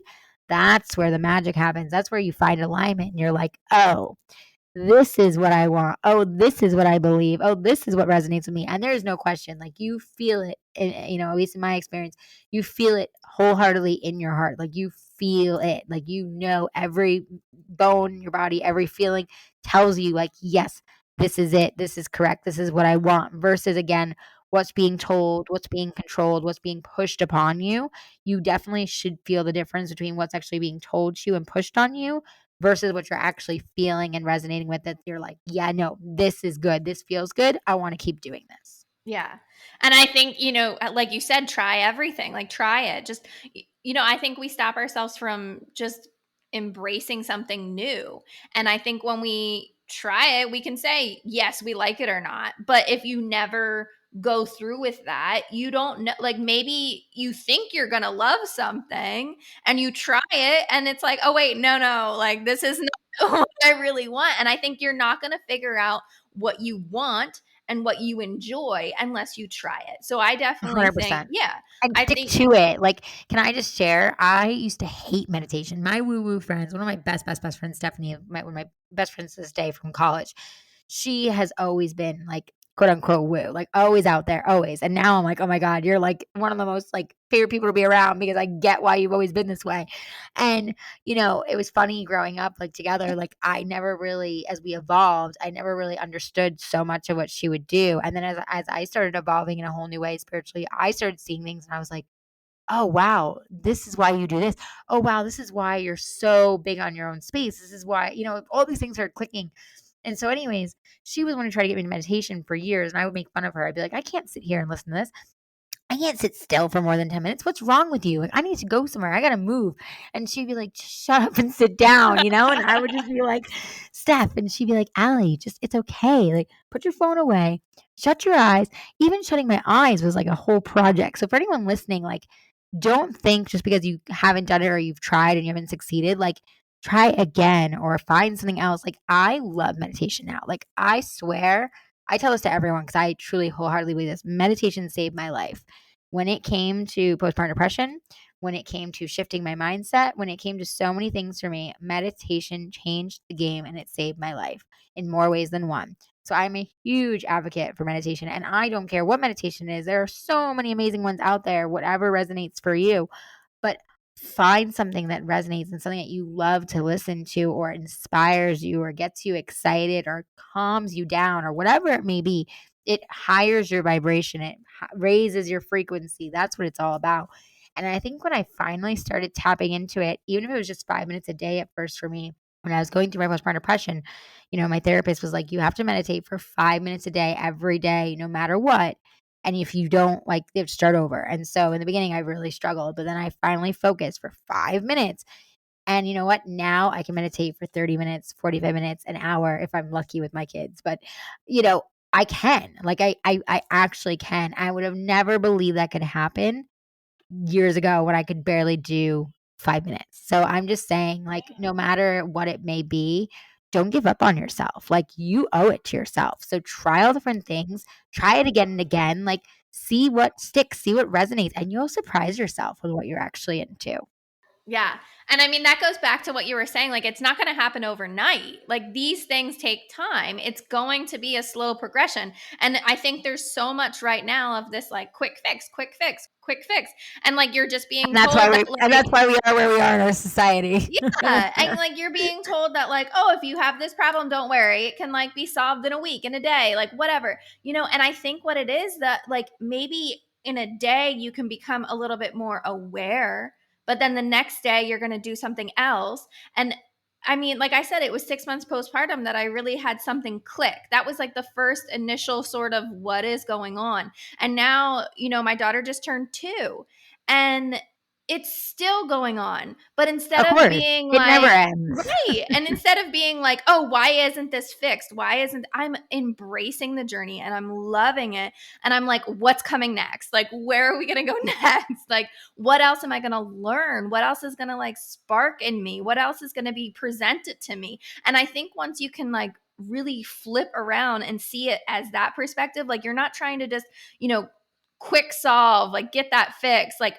that's where the magic happens. That's where you find alignment and you're like, oh, this is what I want. Oh, this is what I believe. Oh, this is what resonates with me. And there is no question. Like you feel it, at least in my experience, you feel it wholeheartedly in your heart. Like you feel it. Like every bone in your body, every feeling tells you, like, yes, this is it. This is correct. This is what I want. Versus again, what's being told, what's being controlled, what's being pushed upon you. You definitely should feel the difference between what's actually being told to you and pushed on you versus what you're actually feeling and resonating with, that you're like, yeah, no, this is good. This feels good. I want to keep doing this. Yeah. And I think, like you said, try everything. Like try it. Just, I think we stop ourselves from just embracing something new. And I think when we try it, we can say, yes, we like it or not. But if you never go through with that, you don't know, like maybe you think you're going to love something and you try it and it's like, oh, wait, no, like this is not what I really want. And I think you're not going to figure out what you want and what you enjoy unless you try it. So I definitely think, 100%. yeah, And I stick think, to it. Like, can I just share? I used to hate meditation. My woo woo friends, one of my best friends, Stephanie, one of my best friends to this day from college, she has always been like, quote unquote, woo, like always out there, always. And now I'm like, oh my God, you're like one of the most like favorite people to be around because I get why you've always been this way. And, it was funny growing up like together. Like, I never really, as we evolved, I never really understood so much of what she would do. And then as I started evolving in a whole new way spiritually, I started seeing things and I was like, oh wow, this is why you do this. Oh wow, this is why you're so big on your own space. This is why, all these things are clicking. And so, anyways, she was wanting to try to get me into meditation for years, and I would make fun of her. I'd be like, I can't sit here and listen to this. I can't sit still for more than 10 minutes. What's wrong with you? Like, I need to go somewhere. I got to move. And she'd be like, just shut up and sit down. And I would just be like, Steph. And she'd be like, Ali, just, it's okay. Like, put your phone away, shut your eyes. Even shutting my eyes was like a whole project. So, for anyone listening, like, don't think just because you haven't done it or you've tried and you haven't succeeded, like, try again or find something else. Like, I love meditation now. Like, I swear, I tell this to everyone because I truly wholeheartedly believe this. Meditation saved my life. When it came to postpartum depression, when it came to shifting my mindset, when it came to so many things for me, meditation changed the game and it saved my life in more ways than one. So I'm a huge advocate for meditation, and I don't care what meditation is. There are so many amazing ones out there, whatever resonates for you. But find something that resonates and something that you love to listen to or inspires you or gets you excited or calms you down or whatever it may be. It higher your vibration, it raises your frequency. That's what it's all about. And I think when I finally started tapping into it, even if it was just 5 minutes a day at first for me, when I was going through my postpartum depression, my therapist was like, you have to meditate for 5 minutes a day, every day, no matter what. And if you don't, like, you have to start over. And so in the beginning, I really struggled, but then I finally focused for 5 minutes. And you know what? Now I can meditate for 30 minutes, 45 minutes, an hour if I'm lucky with my kids. But, I can. Like, I actually can. I would have never believed that could happen years ago when I could barely do 5 minutes. So I'm just saying, like, no matter what it may be, don't give up on yourself. Like, you owe it to yourself. So try all different things, try it again and again. Like, see what sticks, see what resonates, and you'll surprise yourself with what you're actually into. yeah. And I mean, that goes back to what you were saying. Like, it's not going to happen overnight. Like, these things take time. It's going to be a slow progression. And I think there's so much right now of this, like, quick fix, quick fix, quick fix. And like, you're just being told that, And like, that's why we are where we are in our society. yeah, and like you're being told that like, oh, if you have this problem, don't worry, it can like be solved in a week, in a day, like whatever. And I think what it is that like maybe in a day you can become a little bit more aware, but then the next day you're going to do something else. And I mean, like I said, it was 6 months postpartum that I really had something click. That was like the first initial sort of what is going on. And now, my daughter just turned 2. And it's still going on. But instead Of of course, being it never like, ends. right. And instead of being like, oh, why isn't this fixed? Why isn't I'm embracing the journey and I'm loving it. And I'm like, what's coming next? Like, where are we going to go next? Like, what else am I going to learn? What else is going to like spark in me? What else is going to be presented to me? And I think once you can like really flip around and see it as that perspective, like you're not trying to just, quick solve, like get that fix. Like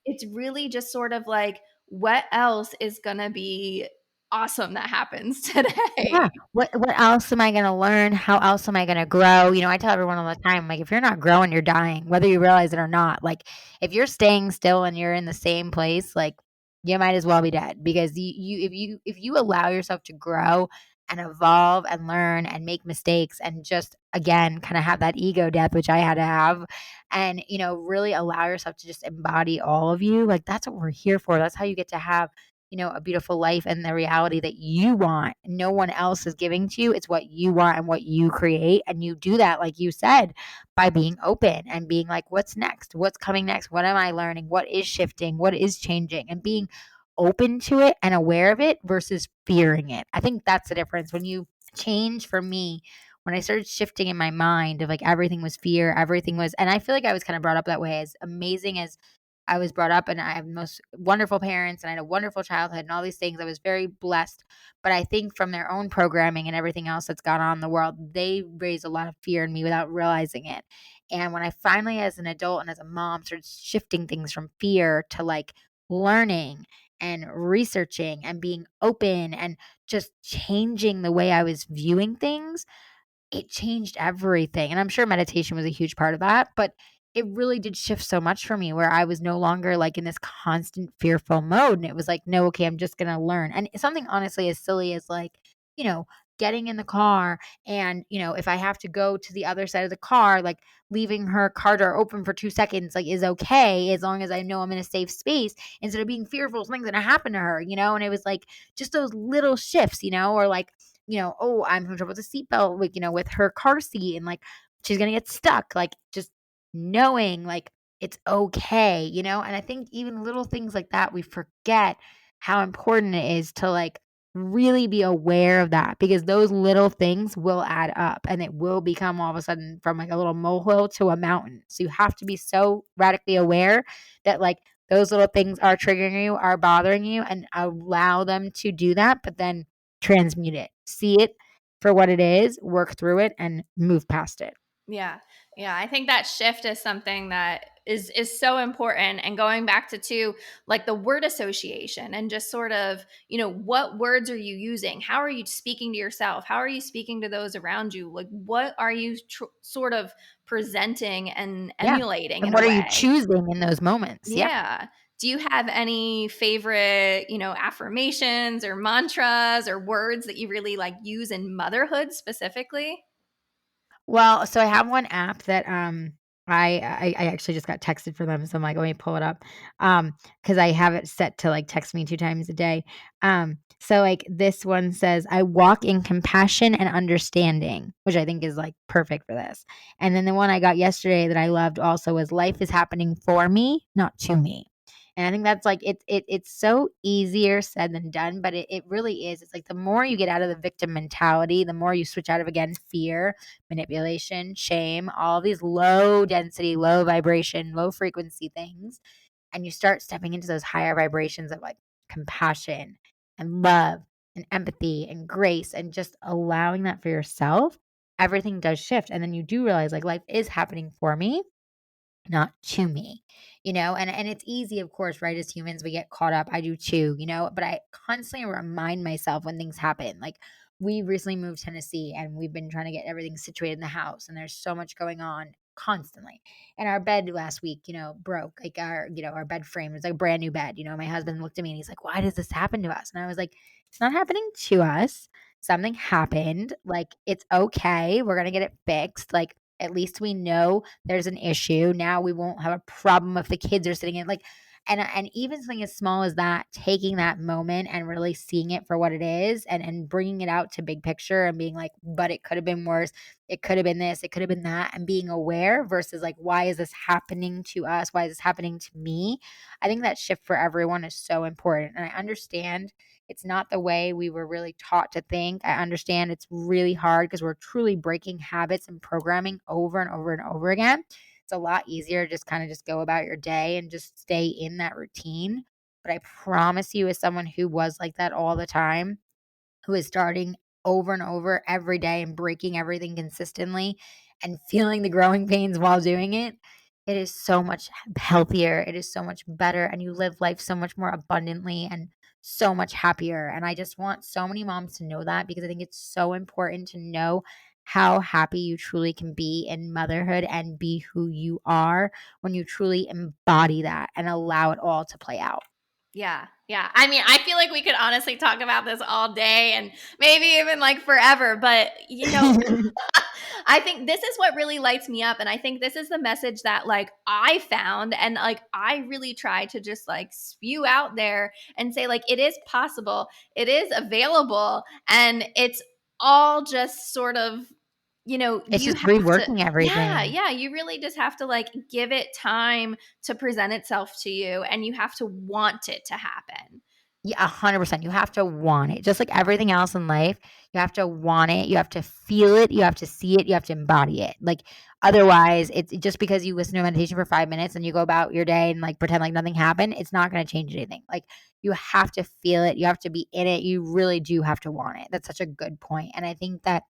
it's really just sort of like what else is going to be awesome that happens Yeah. today. What else am I gonna learn? How else am I gonna grow? I tell everyone all the time, like, if you're not growing, you're dying, whether you realize it or not. Like, if you're staying still and you're in the same place, like, you might as well be dead because if you allow yourself to grow and evolve and learn and make mistakes and just again kind of have that ego death, which I had to have, and really allow yourself to just embody all of you, like that's what we're here for. That's how you get to have a beautiful life and the reality that you want. No one else is giving to you. It's what you want and what you create. And you do that, like you said, by being open and being like, what's next? What's coming next? What am I learning? What is shifting? What is changing? And being open to it and aware of it versus fearing it. I think that's the difference. When you change for me, when I started shifting in my mind of like everything was fear, everything was, and I feel like I was kind of brought up that way, as amazing as I was brought up, and I have most wonderful parents and I had a wonderful childhood and all these things. I was very blessed. But I think from their own programming and everything else that's gone on in the world, they raised a lot of fear in me without realizing it. And when I finally, as an adult and as a mom, started shifting things from fear to like learning and researching and being open and just changing the way I was viewing things, it changed everything, and I'm sure meditation was a huge part of that, but it really did shift so much for me where I was no longer, like, in this constant fearful mode, and it was like, "No, okay, I'm just gonna learn," and something honestly as silly as, like, you know, getting in the car and, if I have to go to the other side of the car, like, leaving her car door open for 2 seconds, like, is okay as long as I know I'm in a safe space instead of being fearful something's gonna happen to her, and it was, like, just those little shifts, or, like, oh, I'm having trouble with the seatbelt, like, with her car seat and like she's gonna get stuck. Like just knowing like it's okay, and I think even little things like that, we forget how important it is to like really be aware of that because those little things will add up and it will become all of a sudden from like a little molehill to a mountain. So you have to be so radically aware that like those little things are triggering you, are bothering you, and allow them to do that, but then transmute it, see it for what it is, work through it, and move past it. Yeah. Yeah. I think that shift is something that is so important. And going back to too, like the word association and just sort of, what words are you using? How are you speaking to yourself? How are you speaking to those around you? Like, what are you sort of presenting and Yeah. emulating And in a what are you way? choosing in those moments? Yep. Yeah. Do you have any favorite, affirmations or mantras or words that you really like use in motherhood specifically? Well, so I have one app that I actually just got texted for them, so I'm like, let me pull it up. Because I have it set to like text me 2 times a day. So like this one says, I walk in compassion and understanding, which I think is like perfect for this. And then the one I got yesterday that I loved also was life is happening for me, not to me. And I think that's like it's so easier said than done, but it really is. It's like the more you get out of the victim mentality, the more you switch out of again fear, manipulation, shame, all these low density, low vibration, low frequency things. And you start stepping into those higher vibrations of like compassion and love and empathy and grace and just allowing that for yourself. Everything does shift. And then you do realize like life is happening for me, not to me, and it's easy, of course, right? As humans, we get caught up. I do too, but I constantly remind myself when things happen. Like we recently moved to Tennessee and we've been trying to get everything situated in the house, and there's so much going on constantly. And our bed last week, broke. Like our bed frame was like a brand new bed. My husband looked at me and he's like, why does this happen to us? And I was like, it's not happening to us. Something happened. Like, it's okay. We're gonna get it fixed. Like, at least we know there's an issue. Now we won't have a problem if the kids are sitting in like and even something as small as that, taking that moment and really seeing it for what it is and bringing it out to big picture and being like, but it could have been worse. It could have been this, it could have been that, and being aware versus like, why is this happening to us? Why is this happening to me? I think that shift for everyone is so important. And I understand it's not the way we were really taught to think. I understand it's really hard because we're truly breaking habits and programming over and over and over again. It's a lot easier to just kind of just go about your day and just stay in that routine. But I promise you, as someone who was like that all the time, who is starting over and over every day and breaking everything consistently and feeling the growing pains while doing it, it is so much healthier. It is so much better. And you live life so much more abundantly and so much happier. And I just want so many moms to know that, because I think it's so important to know how happy you truly can be in motherhood and be who you are when you truly embody that and allow it all to play out. Yeah. Yeah. I mean, I feel like we could honestly talk about this all day and maybe even like forever, but I think this is what really lights me up. And I think this is the message that like I found and like I really try to just like spew out there and say, like, it is possible, it is available, and it's all just sort of, It's you just have to, reworking yeah, everything. yeah, you really just have to like give it time to present itself to you, and you have to want it to happen. Yeah, 100%. You have to want it. Just like everything else in life, you have to want it, you have to feel it, you have to see it, you have to embody it. Like, otherwise, it's just because you listen to a meditation for 5 minutes and you go about your day and, like, pretend like nothing happened, it's not gonna change anything. Like, you have to feel it, you have to be in it, you really do have to want it. That's such a good point, and I think that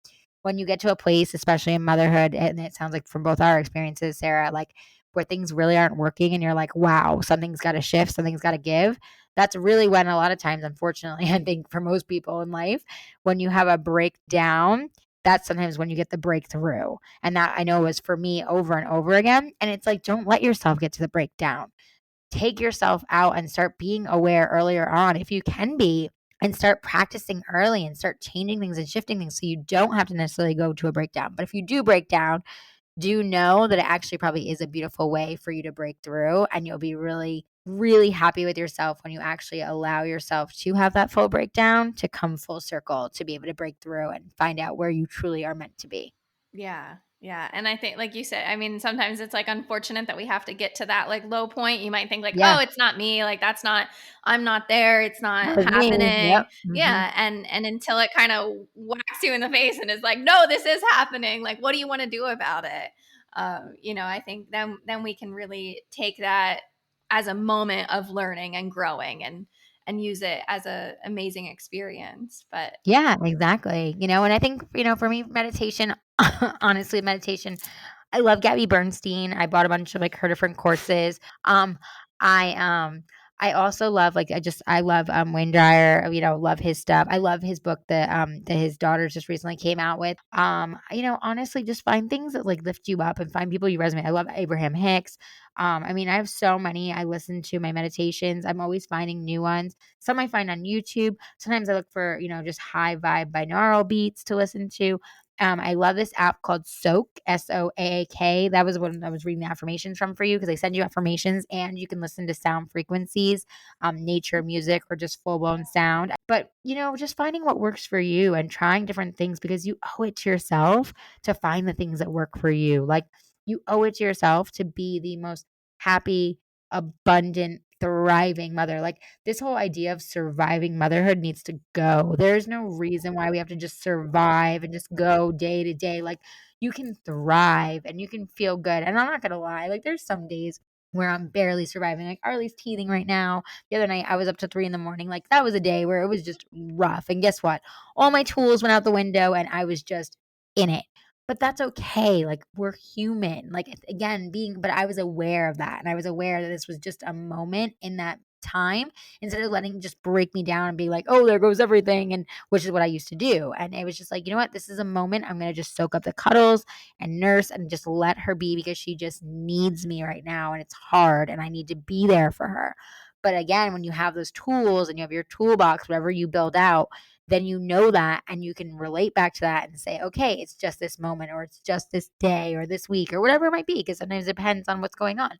when you get to a place, especially in motherhood, and it sounds like from both our experiences, Sarah, like, where things really aren't working and you're like, "Wow, something's gotta shift, something's gotta give," that's really when a lot of times, unfortunately, I think for most people in life, when you have a breakdown, that's sometimes when you get the breakthrough. And that I know was for me over and over again. And it's like, don't let yourself get to the breakdown. Take yourself out and start being aware earlier on, if you can be, and start practicing early and start changing things and shifting things so you don't have to necessarily go to a breakdown. But if you do break down, do know that it actually probably is a beautiful way for you to break through, and you'll be really, really happy with yourself when you actually allow yourself to have that full breakdown, to come full circle, to be able to break through and find out where you truly are meant to be. Yeah. Yeah. And I think, like you said, I mean, sometimes it's like unfortunate that we have to get to that like low point. You might think, like, Yeah, oh, it's not me. Like, that's not, I'm not there. It's that not was me. happening. Yep. Hmm. Yeah. And until it kind of whacks you in the face and is like, no, this is happening. Like, what do you want to do about it? I think then we can really take that as a moment of learning and growing and use it as a amazing experience. But Yeah, exactly. And I think, for me, meditation, honestly, meditation, I love Gabby Bernstein. I bought a bunch of, like, her different courses. I I also love, like, I love Wayne Dyer, love his stuff. I love his book that his daughters just recently came out with. Honestly, just find things that, like, lift you up and find people you resonate. I love Abraham Hicks. I mean, I have so many. I listen to my meditations. I'm always finding new ones. Some I find on YouTube. Sometimes I look for, just high vibe binaural beats to listen to. I love this app called Soak, Soaak. That was what I was reading the affirmations from for you, because they send you affirmations and you can listen to sound frequencies, nature music, or just full blown sound. But, just finding what works for you and trying different things, because you owe it to yourself to find the things that work for you. Like, you owe it to yourself to be the most happy, abundant, thriving mother. Like, this whole idea of surviving motherhood needs to go. There's no reason why we have to just survive and just go day to day. Like, you can thrive and you can feel good. And I'm not gonna lie, like, there's some days where I'm barely surviving. Like, Arlie's teething right now. The other night I was up to 3 in the morning. Like, that was a day where it was just rough. And guess what? All my tools went out the window and I was just in it. But that's okay. Like, we're human. Like, again, but I was aware of that. And I was aware that this was just a moment in that time, instead of letting it just break me down and be like, oh, there goes everything. And which is what I used to do. And it was just like, you know what? This is a moment. I'm going to just soak up the cuddles and nurse and just let her be, because she just needs me right now. And it's hard. And I need to be there for her. But again, when you have those tools and you have your toolbox, whatever you build out, then you know that and you can relate back to that and say, okay, it's just this moment, or it's just this day or this week or whatever it might be, because sometimes it depends on what's going on.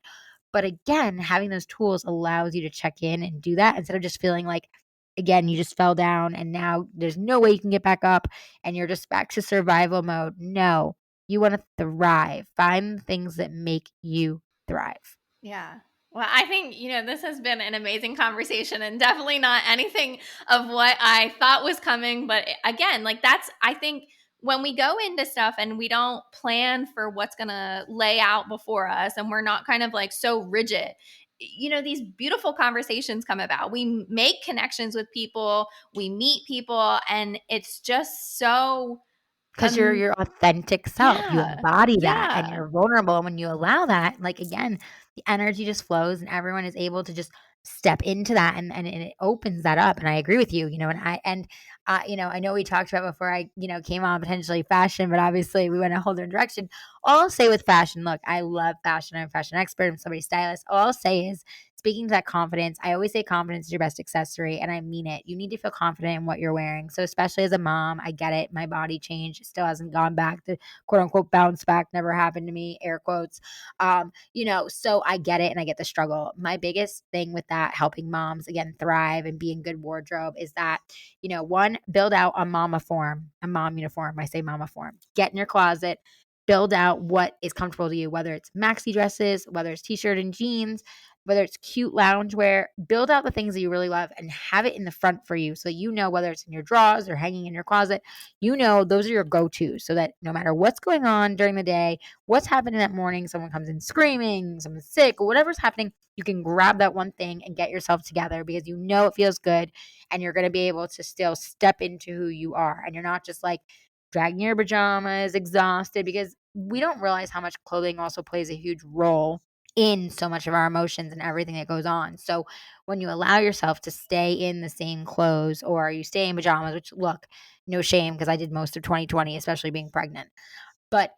But again, having those tools allows you to check in and do that, instead of just feeling like, again, you just fell down and now there's no way you can get back up and you're just back to survival mode. No, you want to thrive. Find things that make you thrive. yeah. Well, I think, this has been an amazing conversation and definitely not anything of what I thought was coming. But again, like I think when we go into stuff and we don't plan for what's going to lay out before us and we're not kind of like so rigid, these beautiful conversations come about. We make connections with people, we meet people, and it's just so, Because you're your authentic self. You yeah, embody that and yeah. you're vulnerable. And when you allow that, like, again, the energy just flows and everyone is able to just step into that, and it opens that up. And I agree with you, I know we talked about before I, came on potentially fashion, but obviously we went a whole different direction. All I'll say with fashion, look, I love fashion. I'm a fashion expert. I'm somebody's stylist. All I'll say is, speaking to that confidence, I always say confidence is your best accessory, and I mean it. You need to feel confident in what you're wearing. So especially as a mom, I get it. My body change still hasn't gone back. The quote unquote bounce back never happened to me, air quotes. So I get it and I get the struggle. My biggest thing with that, helping moms again thrive and be in good wardrobe, is that, one, build out a mom uniform. I say mama form. Get in your closet, build out what is comfortable to you, whether it's maxi dresses, whether it's t-shirt and jeans, whether it's cute loungewear. Build out the things that you really love and have it in the front for you. So, whether it's in your drawers or hanging in your closet, those are your go-tos, so that no matter what's going on during the day, what's happening that morning, someone comes in screaming, someone's sick, or whatever's happening, you can grab that one thing and get yourself together, because it feels good, and you're going to be able to still step into who you are. And you're not just like dragging your pajamas, exhausted, because we don't realize how much clothing also plays a huge role in so much of our emotions and everything that goes on. So when you allow yourself to stay in the same clothes, or you stay in pajamas, which, look, no shame, because I did most of 2020, especially being pregnant. But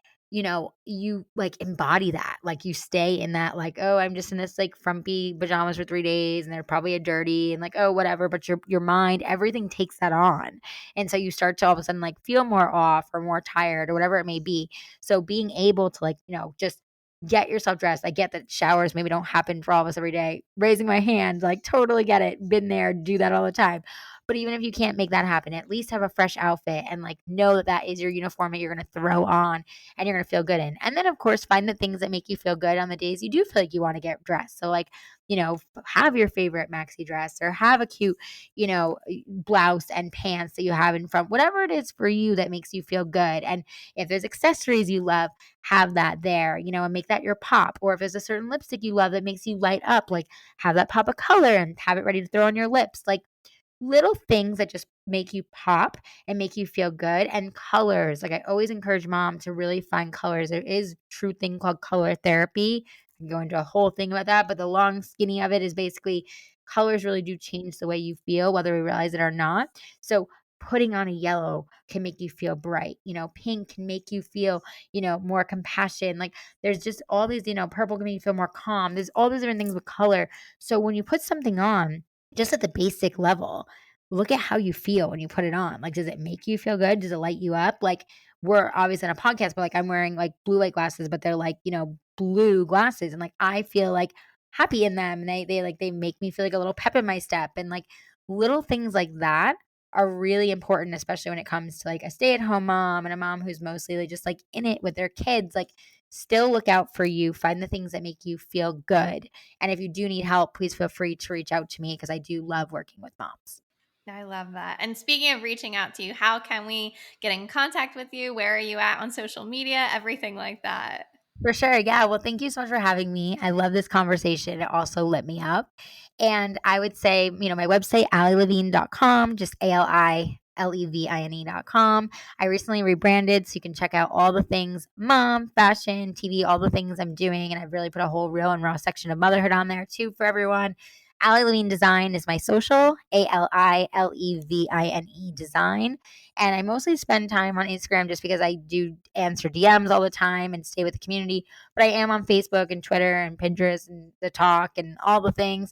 you like embody that. Like, you stay in that, like, oh, I'm just in this like frumpy pajamas for 3 days, and they're probably a dirty, and like, oh, whatever. But your mind, everything takes that on. And so you start to all of a sudden like feel more off or more tired or whatever it may be. So being able to, like, just get yourself dressed. I get that showers maybe don't happen for all of us every day. Raising my hand, like, totally get it. Been there, do that all the time. But even if you can't make that happen, at least have a fresh outfit, and like know that that is your uniform that you're going to throw on and you're going to feel good in. And then, of course, find the things that make you feel good on the days you do feel like you want to get dressed. So, like, have your favorite maxi dress, or have a cute, blouse and pants that you have in front, whatever it is for you that makes you feel good. And if there's accessories you love, have that there, and make that your pop. Or if there's a certain lipstick you love that makes you light up, like, have that pop of color and have it ready to throw on your lips. Like, little things that just make you pop and make you feel good. And colors, like, I always encourage mom to really find colors. There is a true thing called color therapy. I can go into a whole thing about that, but the long skinny of it is basically colors really do change the way you feel, whether we realize it or not. So putting on a yellow can make you feel bright. Pink can make you feel, more compassion. Like, there's just all these, purple can make you feel more calm. There's all these different things with color. So when you put something on, just at the basic level, look at how you feel when you put it on. Like, does it make you feel good? Does it light you up? Like, we're obviously on a podcast, but like, I'm wearing like blue light glasses, but they're like, blue glasses. And like, I feel like happy in them. And they make me feel like a little pep in my step. And like, little things like that are really important, especially when it comes to like a stay-at-home mom and a mom who's mostly like just like in it with their kids. Like, still look out for you, find the things that make you feel good. And if you do need help, please feel free to reach out to me, because I do love working with moms. I love that. And speaking of reaching out to you, how can we get in contact with you? Where are you at on social media? Everything like that. For sure. Yeah. Well, thank you so much for having me. I love this conversation. It also lit me up. And I would say, my website, alilevine.com, just ALILEVINE.com. I recently rebranded, so you can check out all the things mom, fashion, TV, all the things I'm doing. And I've really put a whole real and raw section of motherhood on there too for everyone. Ali Levine Design is my social, ALILEVINE Design. And I mostly spend time on Instagram just because I do answer DMs all the time and stay with the community. But I am on Facebook and Twitter and Pinterest and the talk and all the things.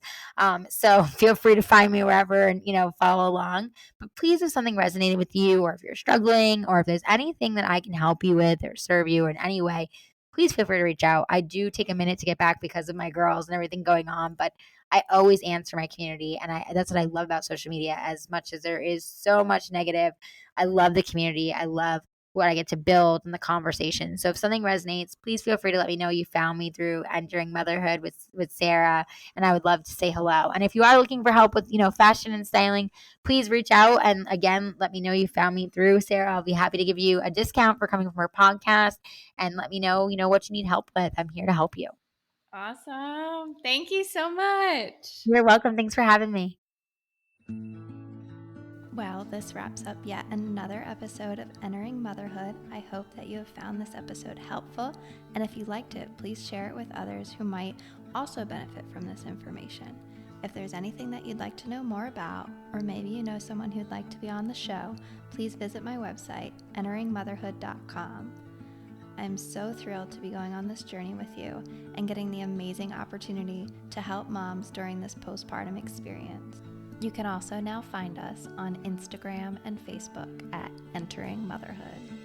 So feel free to find me wherever and, follow along. But please, if something resonated with you, or if you're struggling, or if there's anything that I can help you with or serve you in any way, please feel free to reach out. I do take a minute to get back because of my girls and everything going on, but I always answer my community. And that's what I love about social media. As much as there is so much negative, I love the community. I love what I get to build in the conversation. So if something resonates, please feel free to let me know you found me through Entering Motherhood with Sarah, and I would love to say hello. And if you are looking for help with, fashion and styling, please reach out, and again, let me know you found me through Sarah. I'll be happy to give you a discount for coming from her podcast, and let me know, what you need help with. I'm here to help you. Awesome. Thank you so much. You're welcome. Thanks for having me. Well, this wraps up yet another episode of Entering Motherhood. I hope that you have found this episode helpful, and if you liked it, please share it with others who might also benefit from this information. If there's anything that you'd like to know more about, or maybe you know someone who'd like to be on the show, please visit my website, enteringmotherhood.com. I'm so thrilled to be going on this journey with you and getting the amazing opportunity to help moms during this postpartum experience. You can also now find us on Instagram and Facebook at Entering Motherhood.